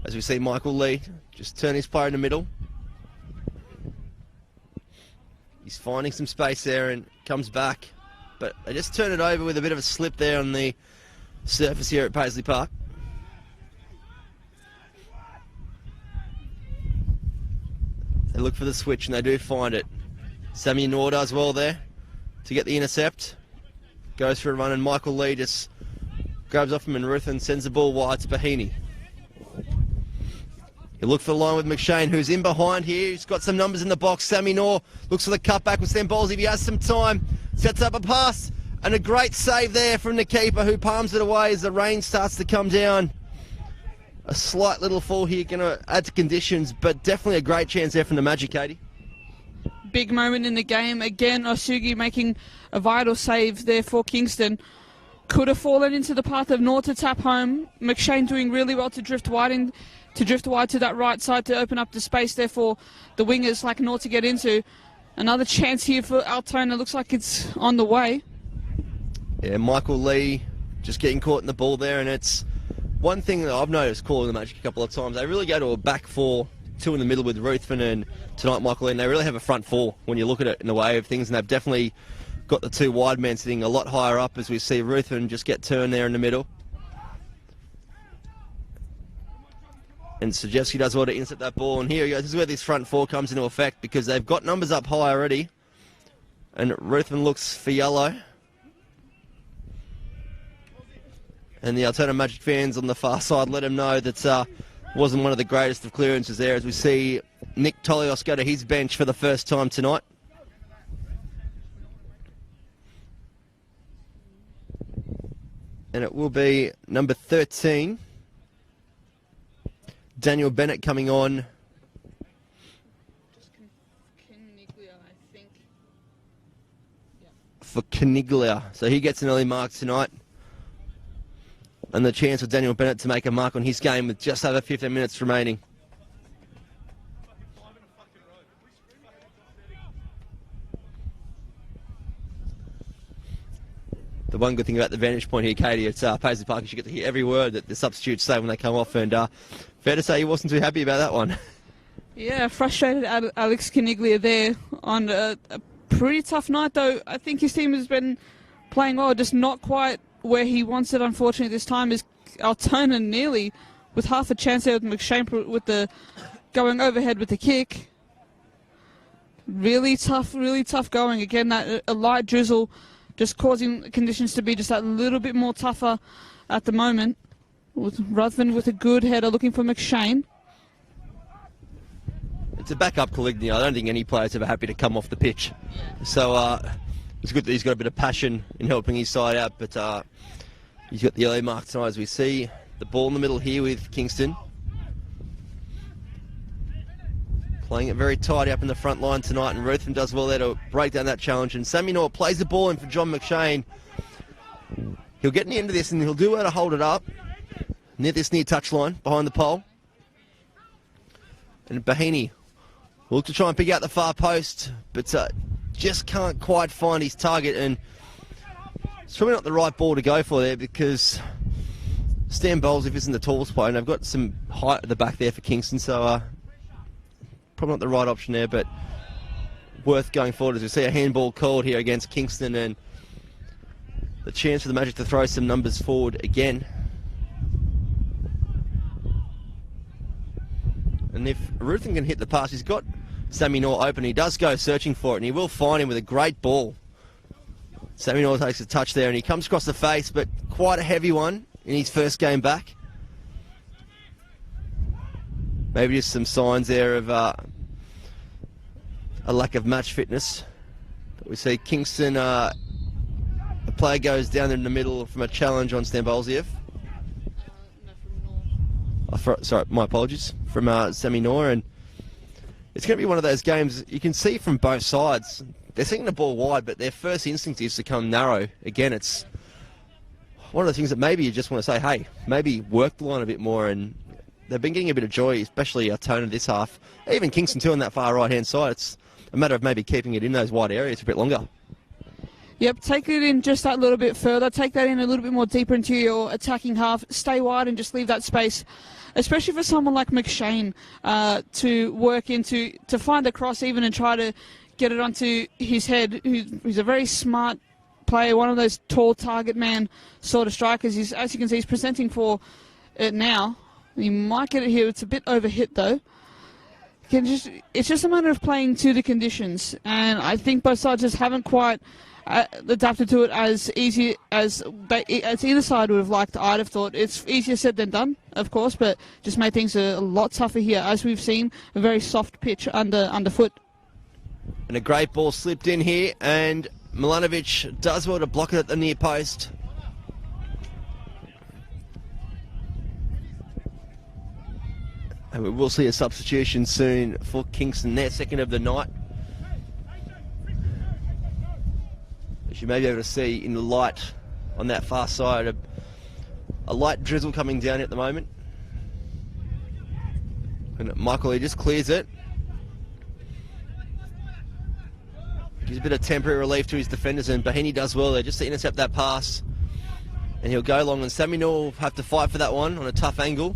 As we see Michael Lee just turn his player in the middle. He's finding some space there and comes back, but they just turn it over with a bit of a slip there on the surface here at Paisley Park. They look for the switch and they do find it. Sammy Noor does well there to get the intercept. Goes for a run and Michael Lee just grabs off him and Ruth and sends the ball wide to Bahini. You look for the line with McShane, who's in behind here. He's got some numbers in the box. Sammy Noor looks for the cutback with Stan Bowles if he has some time. Sets up a pass and a great save there from the keeper, who palms it away as the rain starts to come down. A slight little fall here, going to add to conditions, but definitely a great chance there from the Magic, Katie. Big moment in the game. Again, Osugi making a vital save there for Kingston. Could have fallen into the path of Noor to tap home. McShane doing really well to drift wide to that right side to open up the space there for the wingers like Noor to get into. Another chance here for Altona. Looks like it's on the way. Yeah, Michael Lee just getting caught in the ball there, and it's one thing that I've noticed calling the Magic a couple of times. They really go to a back four, two in the middle with Ruthven and tonight Michael Lee, and they really have a front four when you look at it in the way of things, and they've definitely got the two wide men sitting a lot higher up as we see Ruthven just get turned there in the middle. And Sajewski does well to intercept that ball, and here he goes. This is where this front four comes into effect, because they've got numbers up high already. And Ruthven looks for yellow. And the Altona Magic fans on the far side let him know that wasn't one of the greatest of clearances there, as we see Nick Tolios go to his bench for the first time tonight. And it will be number 13. Daniel Bennett coming on. For Caniglia. So he gets an early mark tonight. And the chance for Daniel Bennett to make a mark on his game with just over 15 minutes remaining. The one good thing about the vantage point here, Katie, it's Paisley Park. You get to hear every word that the substitutes say when they come off, and fair to say he wasn't too happy about that one. Yeah, frustrated Alex Caniglia there on a pretty tough night, though. I think his team has been playing well, just not quite where he wants it. Unfortunately, this time is Altona nearly with half a chance there with McShane with the going overhead with the kick. Really tough going. Again, that a light drizzle just causing conditions to be just that little bit more tougher at the moment. With Ruthven with a good header looking for McShane. It's a backup Calignia. I don't think any player's ever happy to come off the pitch. So it's good that he's got a bit of passion in helping his side out, but he's got the early mark tonight as we see the ball in the middle here with Kingston. Playing it very tight up in the front line tonight, and Ruthven does well there to break down that challenge. And Sammy Norr plays the ball in for John McShane. He'll get in the end of this and he'll do well to hold it up near touchline behind the pole. And Bahini will look to try and pick out the far post, but just can't quite find his target, and it's probably not the right ball to go for there because Stan Bowles isn't the tallest player, and they've got some height at the back there for Kingston, so probably not the right option there, but worth going forward as we see a handball called here against Kingston, and the chance for the Magic to throw some numbers forward again. And if Ruthven can hit the pass, he's got Sammy Norr open. He does go searching for it, and he will find him with a great ball. Sammy Norr takes a touch there, and he comes across the face, but quite a heavy one in his first game back. Maybe just some signs there of a lack of match fitness. But we see Kingston, a player goes down in the middle from a challenge on Stambolziev. Sorry, my apologies, from Sammy Norr, and it's going to be one of those games you can see from both sides. They're seeing the ball wide, but their first instinct is to come narrow. Again, it's one of the things that maybe you just want to say, hey, maybe work the line a bit more, and they've been getting a bit of joy, especially Altona this half. Even Kingston too on that far right-hand side. It's a matter of maybe keeping it in those wide areas a bit longer. Yep, take it in just that little bit further. Take that in a little bit more deeper into your attacking half. Stay wide and just leave that space, especially for someone like McShane, to work into, to find the cross even and try to get it onto his head. He's a very smart player, one of those tall target man sort of strikers. As you can see, he's presenting for it now. He might get it here. It's a bit overhit though. It's just a matter of playing to the conditions, and I think both sides just haven't quite adapted to it as easy as either side would have liked. I'd have thought it's easier said than done, of course, but just made things a lot tougher here, as we've seen a very soft pitch underfoot. And a great ball slipped in here, and Milanovic does well to block it at the near post. And we will see a substitution soon for Kingston, their second of the night. As you may be able to see in the light on that far side, a light drizzle coming down at the moment. And Michael, he just clears it. Gives a bit of temporary relief to his defenders, and Bahini does well there just to intercept that pass. And he'll go long, and Sammy Norr will have to fight for that one on a tough angle.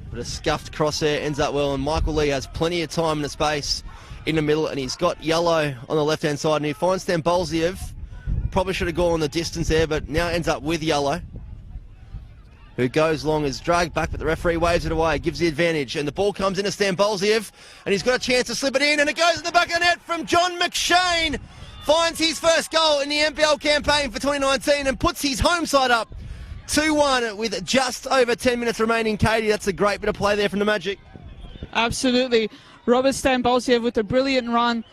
But a scuffed cross there ends up well, and Michael Lee has plenty of time and the space in the middle, and he's got yellow on the left-hand side, and he finds Stambolziev. Probably should have gone the distance there, but now ends up with yellow. Who goes long, is dragged back, but the referee waves it away, gives the advantage, and the ball comes into Stambolziev, and he's got a chance to slip it in, and it goes in the back of the net from John McShane. Finds his first goal in the NPL campaign for 2019 and puts his home side up 2-1 with just over 10 minutes remaining. Katie, that's a great bit of play there from the Magic. Absolutely. Robert Stambolziev with a brilliant run,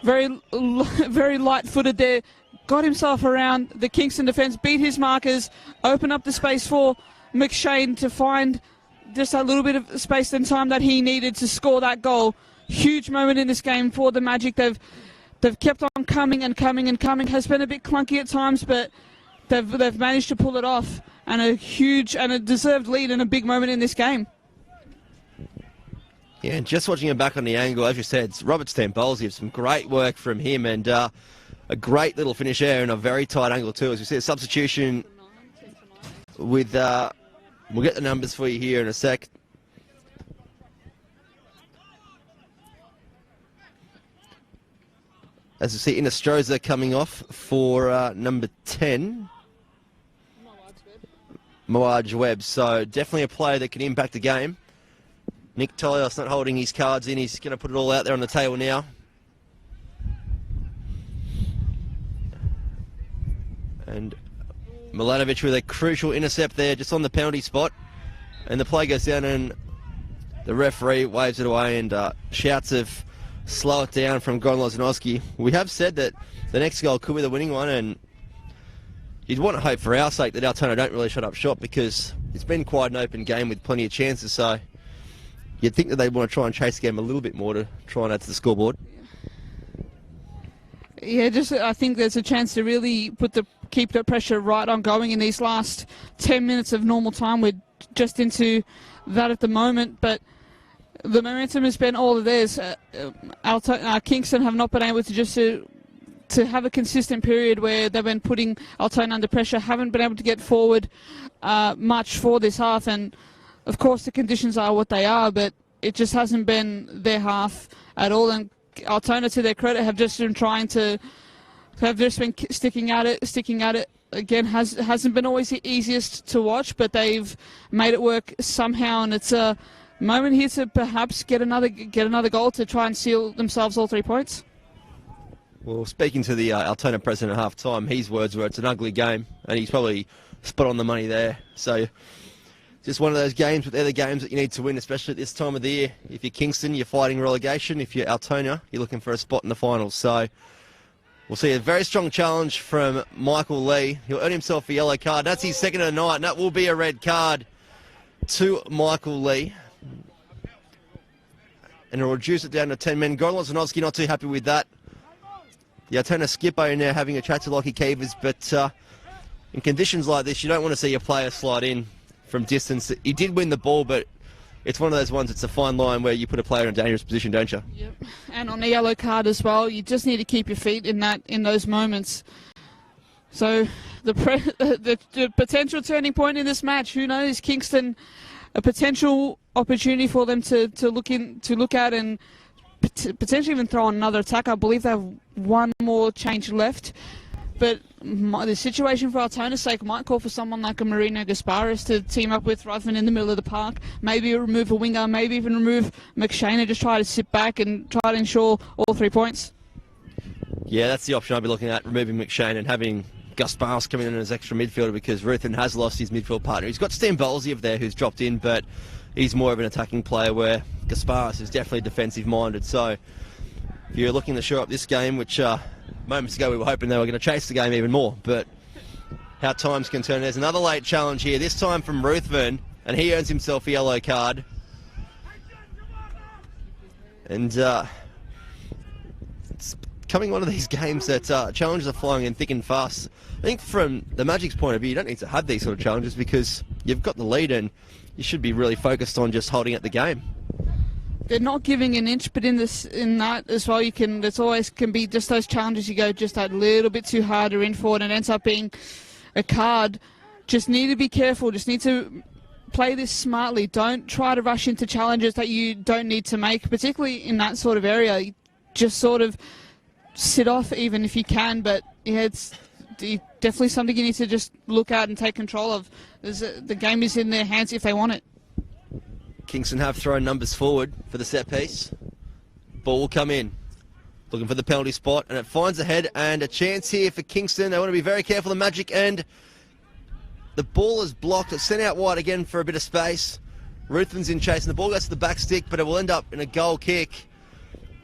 very light-footed there, got himself around the Kingston defence, beat his markers, opened up the space for McShane to find just a little bit of space and time that he needed to score that goal. Huge moment in this game for the Magic. They've kept on coming and coming and coming. Has been a bit clunky at times, but they've managed to pull it off, and a huge and a deserved lead and a big moment in this game. Yeah, and just watching him back on the angle, as you said, it's Robert Stambolsi, some great work from him, and a great little finish there in a very tight angle too. As you see, a substitution with, we'll get the numbers for you here in a sec. As you see, Inestroza coming off for number 10. Mawaj Webb, so definitely a player that can impact the game. Nick Tolios not holding his cards in, he's going to put it all out there on the table now. And Milanovic with a crucial intercept there, just on the penalty spot. And the play goes down and the referee waves it away and shouts of slow it down from Goran Lozanowski. We have said that the next goal could be the winning one, and you'd want to hope for our sake that Altona don't really shut up shop, because it's been quite an open game with plenty of chances, so you'd think that they'd want to try and chase the game a little bit more to try and add to the scoreboard. Yeah, I think there's a chance to really keep the pressure right on going in these last 10 minutes of normal time. We're just into that at the moment, but the momentum has been all of theirs. Kingston have not been able to have a consistent period where they've been putting Altona under pressure, haven't been able to get forward much for this half, and of course the conditions are what they are, but it just hasn't been their half at all. And Altona, to their credit, have just been sticking at it. Again, hasn't been always the easiest to watch, but they've made it work somehow, and it's a moment here to perhaps get another goal to try and seal themselves all 3 points. Well, speaking to the Altona president at half-time, his words were, it's an ugly game, and he's probably spot on the money there. So just one of those games, but they're the games that you need to win, especially at this time of the year. If you're Kingston, you're fighting relegation. If you're Altona, you're looking for a spot in the finals. So we'll see a very strong challenge from Michael Lee. He'll earn himself a yellow card. That's his second of the night, and that will be a red card to Michael Lee. And it'll reduce it down to 10 men. Goran Lozanowski not too happy with that. The Altona skipper now having a chat to Lockie Keevers, but in conditions like this, you don't want to see your player slide in from distance. He did win the ball, but it's one of those ones, it's a fine line where you put a player in a dangerous position, don't you? Yep. And on a yellow card as well, you just need to keep your feet in those moments. So the potential turning point in this match, who knows? Kingston, a potential opportunity for them to look at and potentially even throw on another attack. I believe they have one more change left. But the situation for Altona's sake might call for someone like a Marino Gasparis to team up with Ruthven in the middle of the park. Maybe remove a winger, maybe even remove McShane and just try to sit back and try to ensure all 3 points. Yeah, that's the option I'd be looking at, removing McShane and having Gasparis come in as extra midfielder, because Ruthven has lost his midfield partner. He's got Stambolsi there who's dropped in, but he's more of an attacking player, where Gasparis is definitely defensive-minded. So if you're looking to shore up this game, which moments ago we were hoping they were going to chase the game even more, but how times can turn. There's another late challenge here, this time from Ruthven, and he earns himself a yellow card. And it's becoming one of these games that challenges are flying in thick and fast. I think from the Magic's point of view, you don't need to have these sort of challenges, because you've got the lead and you should be really focused on just holding at the game. They're not giving an inch, but in that as well, there's always can be just those challenges you go just a little bit too hard or in for it, and it ends up being a card. Just need to be careful. Just need to play this smartly. Don't try to rush into challenges that you don't need to make, particularly in that sort of area. Just sort of sit off even if you can, but yeah, it's definitely something you need to just look at and take control of. The game is in their hands if they want it. Kingston have thrown numbers forward for the set piece. Ball will come in. Looking for the penalty spot, and it finds a head and a chance here for Kingston. They want to be very careful, the Magic, and the ball is blocked. It's sent out wide again for a bit of space. Ruthven's in chase, and the ball goes to the back stick, but it will end up in a goal kick.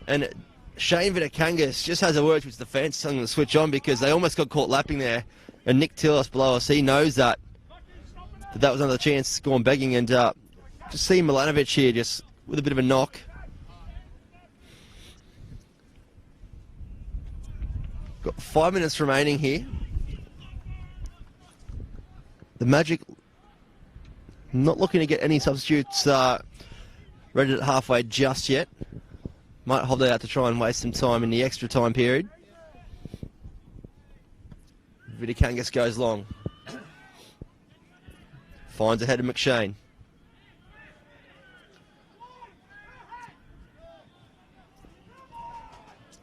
And Shane Vidakangas just has a word with the defence, telling them to switch on, because they almost got caught lapping there. And Nick Tillis below us, he knows that was another chance, gone begging, and Just see Milanovic here just with a bit of a knock. Got 5 minutes remaining here. The Magic not looking to get any substitutes ready at halfway just yet. Might hold it out to try and waste some time in the extra time period. Vidikangas goes long. Finds ahead of McShane.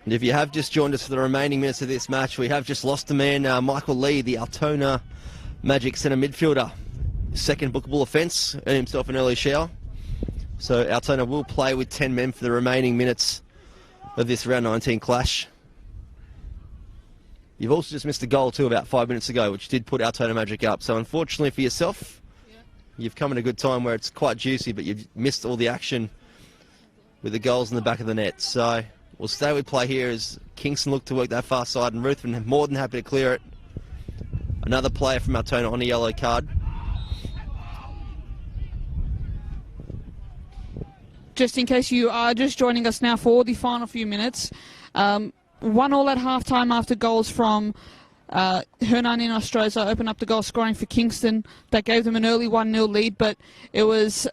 And if you have just joined us for the remaining minutes of this match, we have just lost a man, Michael Lee, the Altona Magic centre midfielder. Second bookable offence, earned himself an early shower. So Altona will play with 10 men for the remaining minutes of this round 19 clash. You've also just missed a goal too about 5 minutes ago, which did put Altona Magic up. So unfortunately for yourself, you've come in a good time where it's quite juicy, but you've missed all the action with the goals in the back of the net. So we'll stay with play here as Kingston look to work that far side, and Ruthven more than happy to clear it. Another player from Altona on a yellow card. Just in case you are just joining us now for the final few minutes, 1-1 at half-time after goals from Hernan in Ostroza opened up the goal scoring for Kingston. That gave them an early 1-0 lead, but it was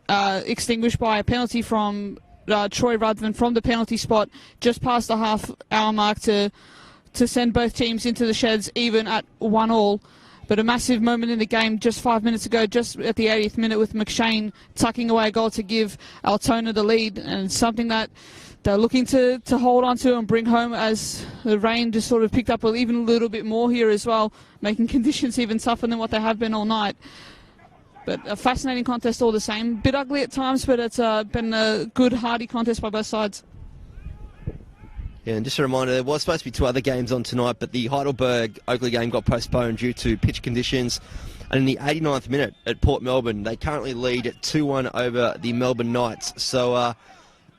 extinguished by a penalty from Troy Ruthven from the penalty spot just past the half-hour mark to send both teams into the sheds even at 1-1. But a massive moment in the game just 5 minutes ago, just at the 80th minute, with McShane tucking away a goal to give Altona the lead, and something that they're looking to hold on to and bring home as the rain just sort of picked up even a little bit more here as well, making conditions even tougher than what they have been all night. But a fascinating contest all the same. A bit ugly at times, but it's been a good, hearty contest by both sides. Yeah, and just a reminder, there was supposed to be 2 other games on tonight, but the Heidelberg-Oakley game got postponed due to pitch conditions. And in the 89th minute at Port Melbourne, they currently lead 2-1 over the Melbourne Knights. So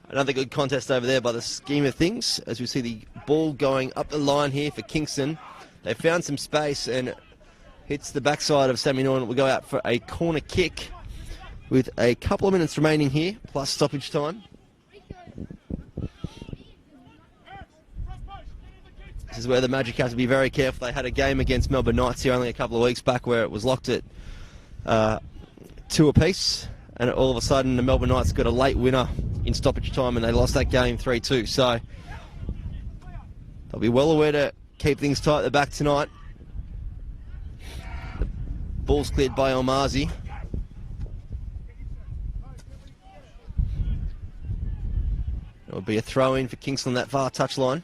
another good contest over there by the scheme of things. As we see the ball going up the line here for Kingston. They found some space and hits the backside of Sammy Norton. Will go out for a corner kick with a couple of minutes remaining here, plus stoppage time. This is where the Magic have to be very careful. They had a game against Melbourne Knights here only a couple of weeks back where it was locked at 2 apiece, and all of a sudden the Melbourne Knights got a late winner in stoppage time and they lost that game 3-2. So they'll be well aware to keep things tight at the back tonight. The ball's cleared by Almazi. It'll be a throw-in for Kingston on that far touchline.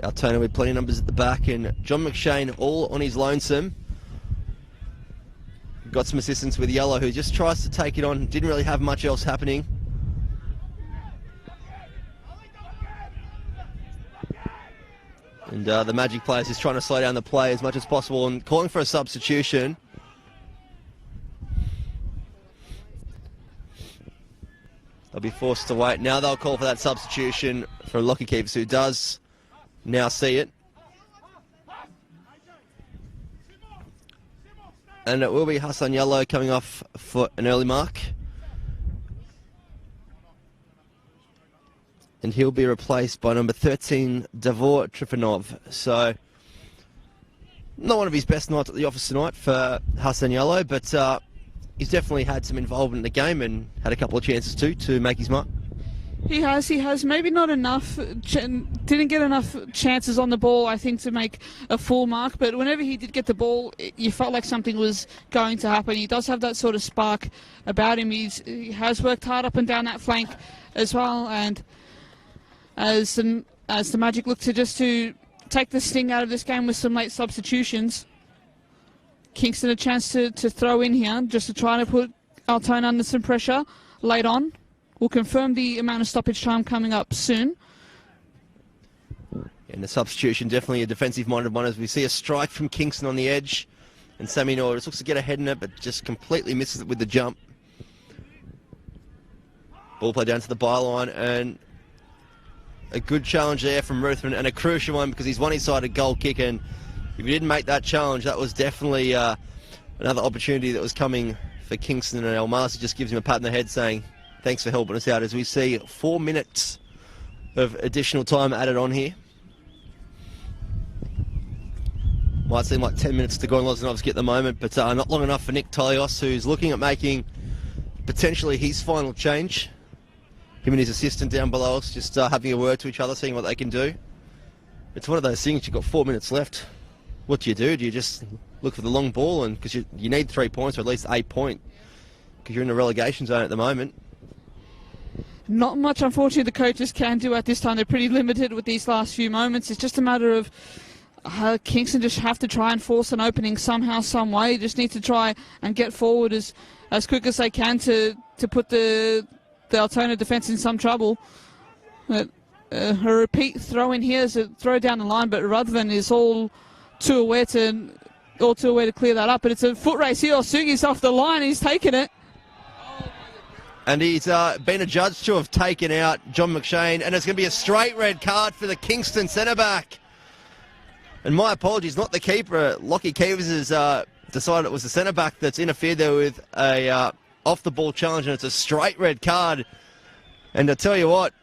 Altona with plenty of numbers at the back, and John McShane all on his lonesome. Got some assistance with Yellow, who just tries to take it on. Didn't really have much else happening. And the Magic players just trying to slow down the play as much as possible and calling for a substitution. They'll be forced to wait. Now they'll call for that substitution for Lockie Keeps, who does now see it. And it will be Hassan Yellow coming off for an early mark. And he'll be replaced by number 13, Davor Trifonov. So, not one of his best nights at the office tonight for Hassan Yellow, but he's definitely had some involvement in the game and had a couple of chances too to make his mark. He has. Maybe not enough, didn't get enough chances on the ball, I think, to make a full mark. But whenever he did get the ball, you felt like something was going to happen. He does have that sort of spark about him. He has worked hard up and down that flank as well. And as the Magic look to take the sting out of this game with some late substitutions, Kingston a chance to throw in here just to try to put Altona under some pressure late on. We'll confirm the amount of stoppage time coming up soon. And the substitution, definitely a defensive-minded one, as we see a strike from Kingston on the edge. And Sammy Norris looks to get ahead in it, but just completely misses it with the jump. Ball play down to the byline, and a good challenge there from Ruthven, and a crucial one because he's one-sided goal kick, and if he didn't make that challenge, that was definitely another opportunity that was coming for Kingston, and Almasi just gives him a pat on the head saying thanks for helping us out, as we see 4 minutes of additional time added on here. Might seem like 10 minutes to go on Lozanovsky at the moment, but not long enough for Nick Talios, who's looking at making potentially his final change. Him and his assistant down below us just having a word to each other, seeing what they can do. It's one of those things, you've got 4 minutes left. What do? Do you just look for the long ball, and because you need 3 points, or at least 8 points, because you're in the relegation zone at the moment? Not much, unfortunately, the coaches can do at this time. They're pretty limited with these last few moments. It's just a matter of Kingston just have to try and force an opening somehow, some way. Just need to try and get forward as quick as they can to put the Altona defence in some trouble. A repeat throw in here is a throw down the line, but Ruthven is all too aware to clear that up. But it's a foot race here. Osugi's off the line. He's taken it. And he's been adjudged to have taken out John McShane, and it's going to be a straight red card for the Kingston centre-back. And my apologies, not the keeper. Lockie Keevers has decided it was the centre-back that's interfered there with a off-the-ball challenge, and it's a straight red card. And I tell you what,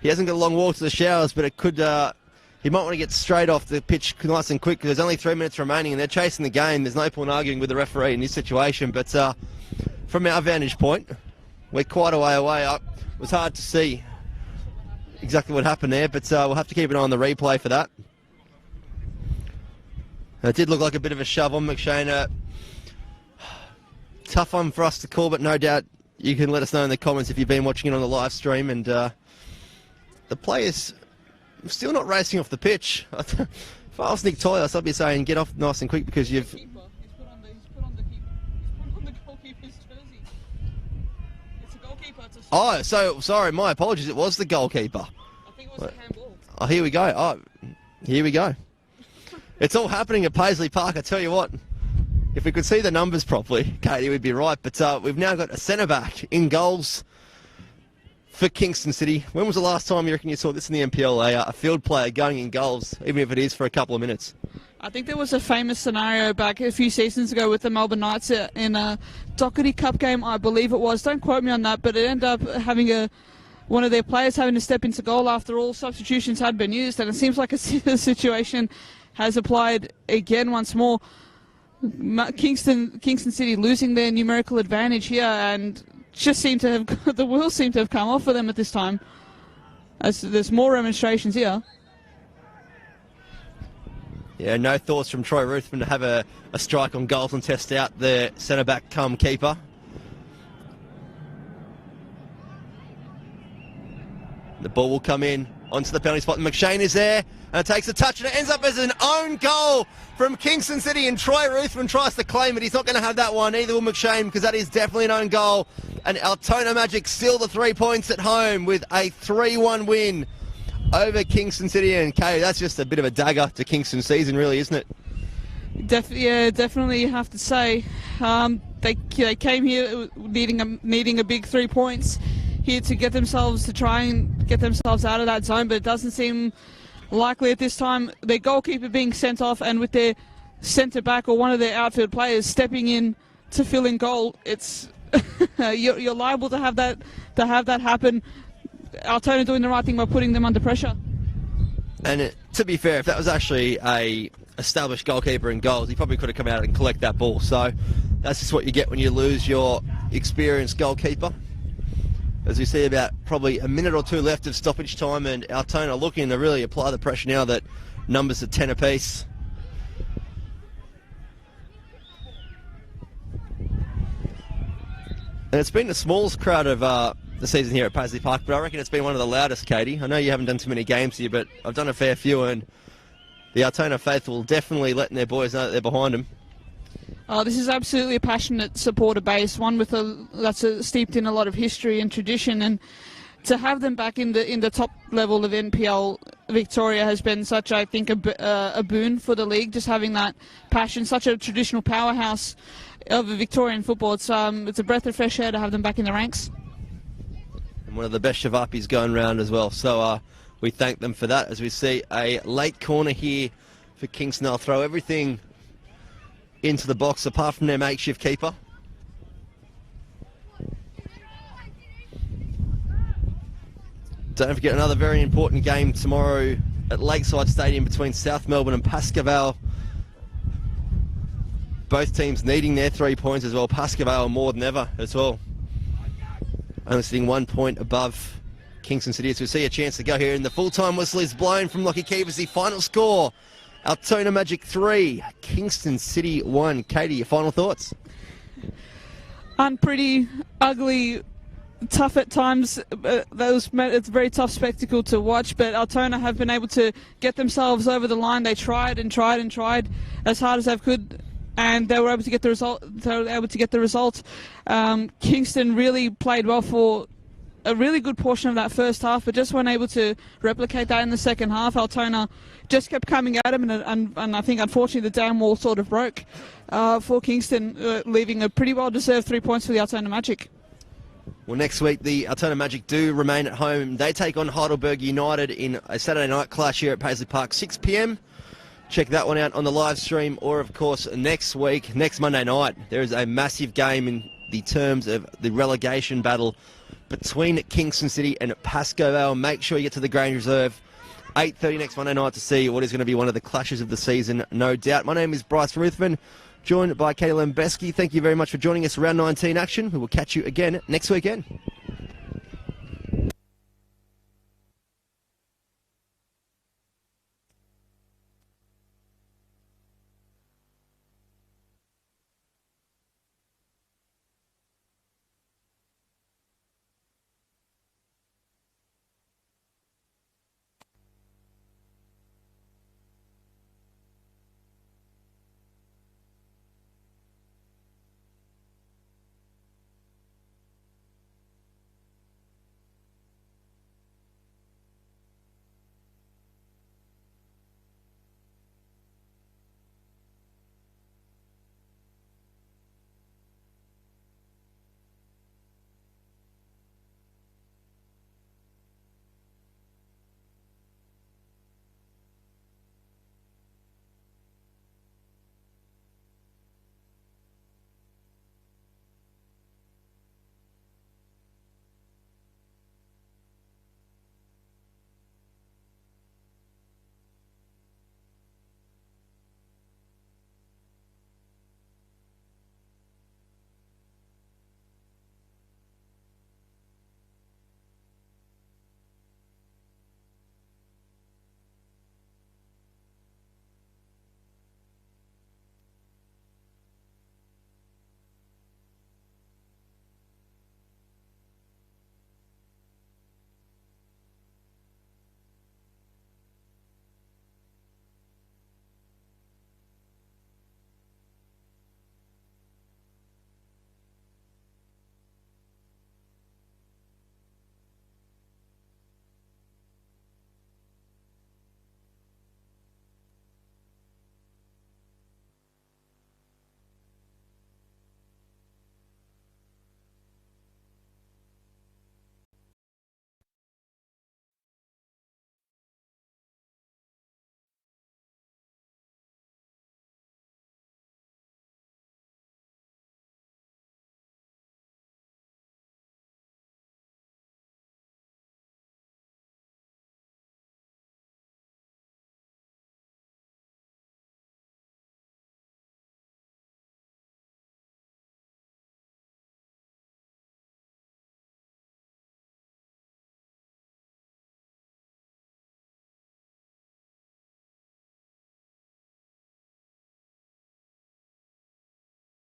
he hasn't got a long walk to the showers, but it could... he might want to get straight off the pitch nice and quick, because there's only 3 minutes remaining, and they're chasing the game. There's no point arguing with the referee in this situation. But from our vantage point, we're quite a way away. It was hard to see exactly what happened there, but we'll have to keep an eye on the replay for that. It did look like a bit of a shove on McShane. Tough one for us to call, but no doubt you can let us know in the comments if you've been watching it on the live stream. And the players still not racing off the pitch. If I was Nick Talios, I'd be saying get off nice and quick, because you've... He's put on the goalkeeper's jersey. It's a goalkeeper. Oh, so sorry, my apologies. It was the goalkeeper. I think it was a handball. Oh, here we go. Oh, here we go. It's all happening at Paisley Park. I tell you what, if we could see the numbers properly, Katie would be right. But we've now got a centre-back in goals for Kingston City. When was the last time you reckon you saw this in the NPL, a field player going in goals, even if it is for a couple of minutes? I think there was a famous scenario back a few seasons ago with the Melbourne Knights in a Doherty Cup game, I believe it was. Don't quote me on that, but it ended up having one of their players having to step into goal after all substitutions had been used, and it seems like a situation has applied again once more. Kingston City losing their numerical advantage here, and just seem to have the wheels seem to have come off for them at this time, as there's more demonstrations here. Yeah, no thoughts from Troy Ruthven to have a strike on goals and test out the centre-back come keeper. The ball will come in onto the penalty spot, and McShane is there, and it takes a touch, and it ends up as an own goal from Kingston City, and Troy Ruthven tries to claim it. He's not going to have that one, either will McShane, because that is definitely an own goal. And Altona Magic still the 3 points at home with a 3-1 win over Kingston City. And Kay, that's just a bit of a dagger to Kingston's season, really, isn't it? Yeah, definitely you have to say. They came here needing a big 3 points here to try and get themselves out of that zone, but it doesn't seem likely at this time. Their goalkeeper being sent off, and with their centre back or one of their outfield players stepping in to fill in goal, it's you're liable to have that happen. Altona doing the right thing by putting them under pressure. And to be fair, if that was actually a established goalkeeper in goals, he probably could have come out and collect that ball. So that's just what you get when you lose your experienced goalkeeper. As we see about probably a minute or two left of stoppage time, and Altona looking to really apply the pressure now that numbers are 10 apiece. And it's been the smallest crowd of the season here at Paisley Park, but I reckon it's been one of the loudest, Katie. I know you haven't done too many games here, but I've done a fair few, and the Altona faithful definitely letting their boys know that they're behind them. This is absolutely a passionate supporter base, one with that's steeped in a lot of history and tradition, and to have them back in the top level of NPL Victoria has been such, I think, a boon for the league. Just having that passion, such a traditional powerhouse of Victorian football, it's a breath of fresh air to have them back in the ranks. And one of the best Shavapis going round as well. So we thank them for that as we see a late corner here for Kingston. They'll throw everything into the box apart from their makeshift keeper. Don't forget another very important game tomorrow at Lakeside Stadium between South Melbourne and Pascoe. Both teams needing their 3 points as well. Pascoe more than ever as well. Only sitting 1 point above Kingston City as we see a chance to go here. And the full-time whistle is blown from Lockie Keevers. The final score, Altona Magic 3, Kingston City 1. Katie, your final thoughts? Unpretty, ugly, tough at times. It's a very tough spectacle to watch, but Altona have been able to get themselves over the line. They tried and tried and tried as hard as they could, and they were able to get the result. Kingston really played well for a really good portion of that first half, but just weren't able to replicate that in the second half. Altona just kept coming at them, and I think unfortunately the dam wall sort of broke for Kingston, leaving a pretty well-deserved 3 points for the Altona Magic. Well, next week the Altona Magic do remain at home. They take on Heidelberg United in a Saturday night clash here at Paisley Park, 6 p.m. Check that one out on the live stream, or of course next week, next Monday night, there is a massive game in the terms of the relegation battle between Kingston City and Pascoe. Make sure you get to the Grange Reserve, 8:30 next Monday night to see what is going to be one of the clashes of the season, no doubt. My name is Bryce Ruthven, joined by Katie Lembeski. Thank you very much for joining us for Round 19 action. We will catch you again next weekend.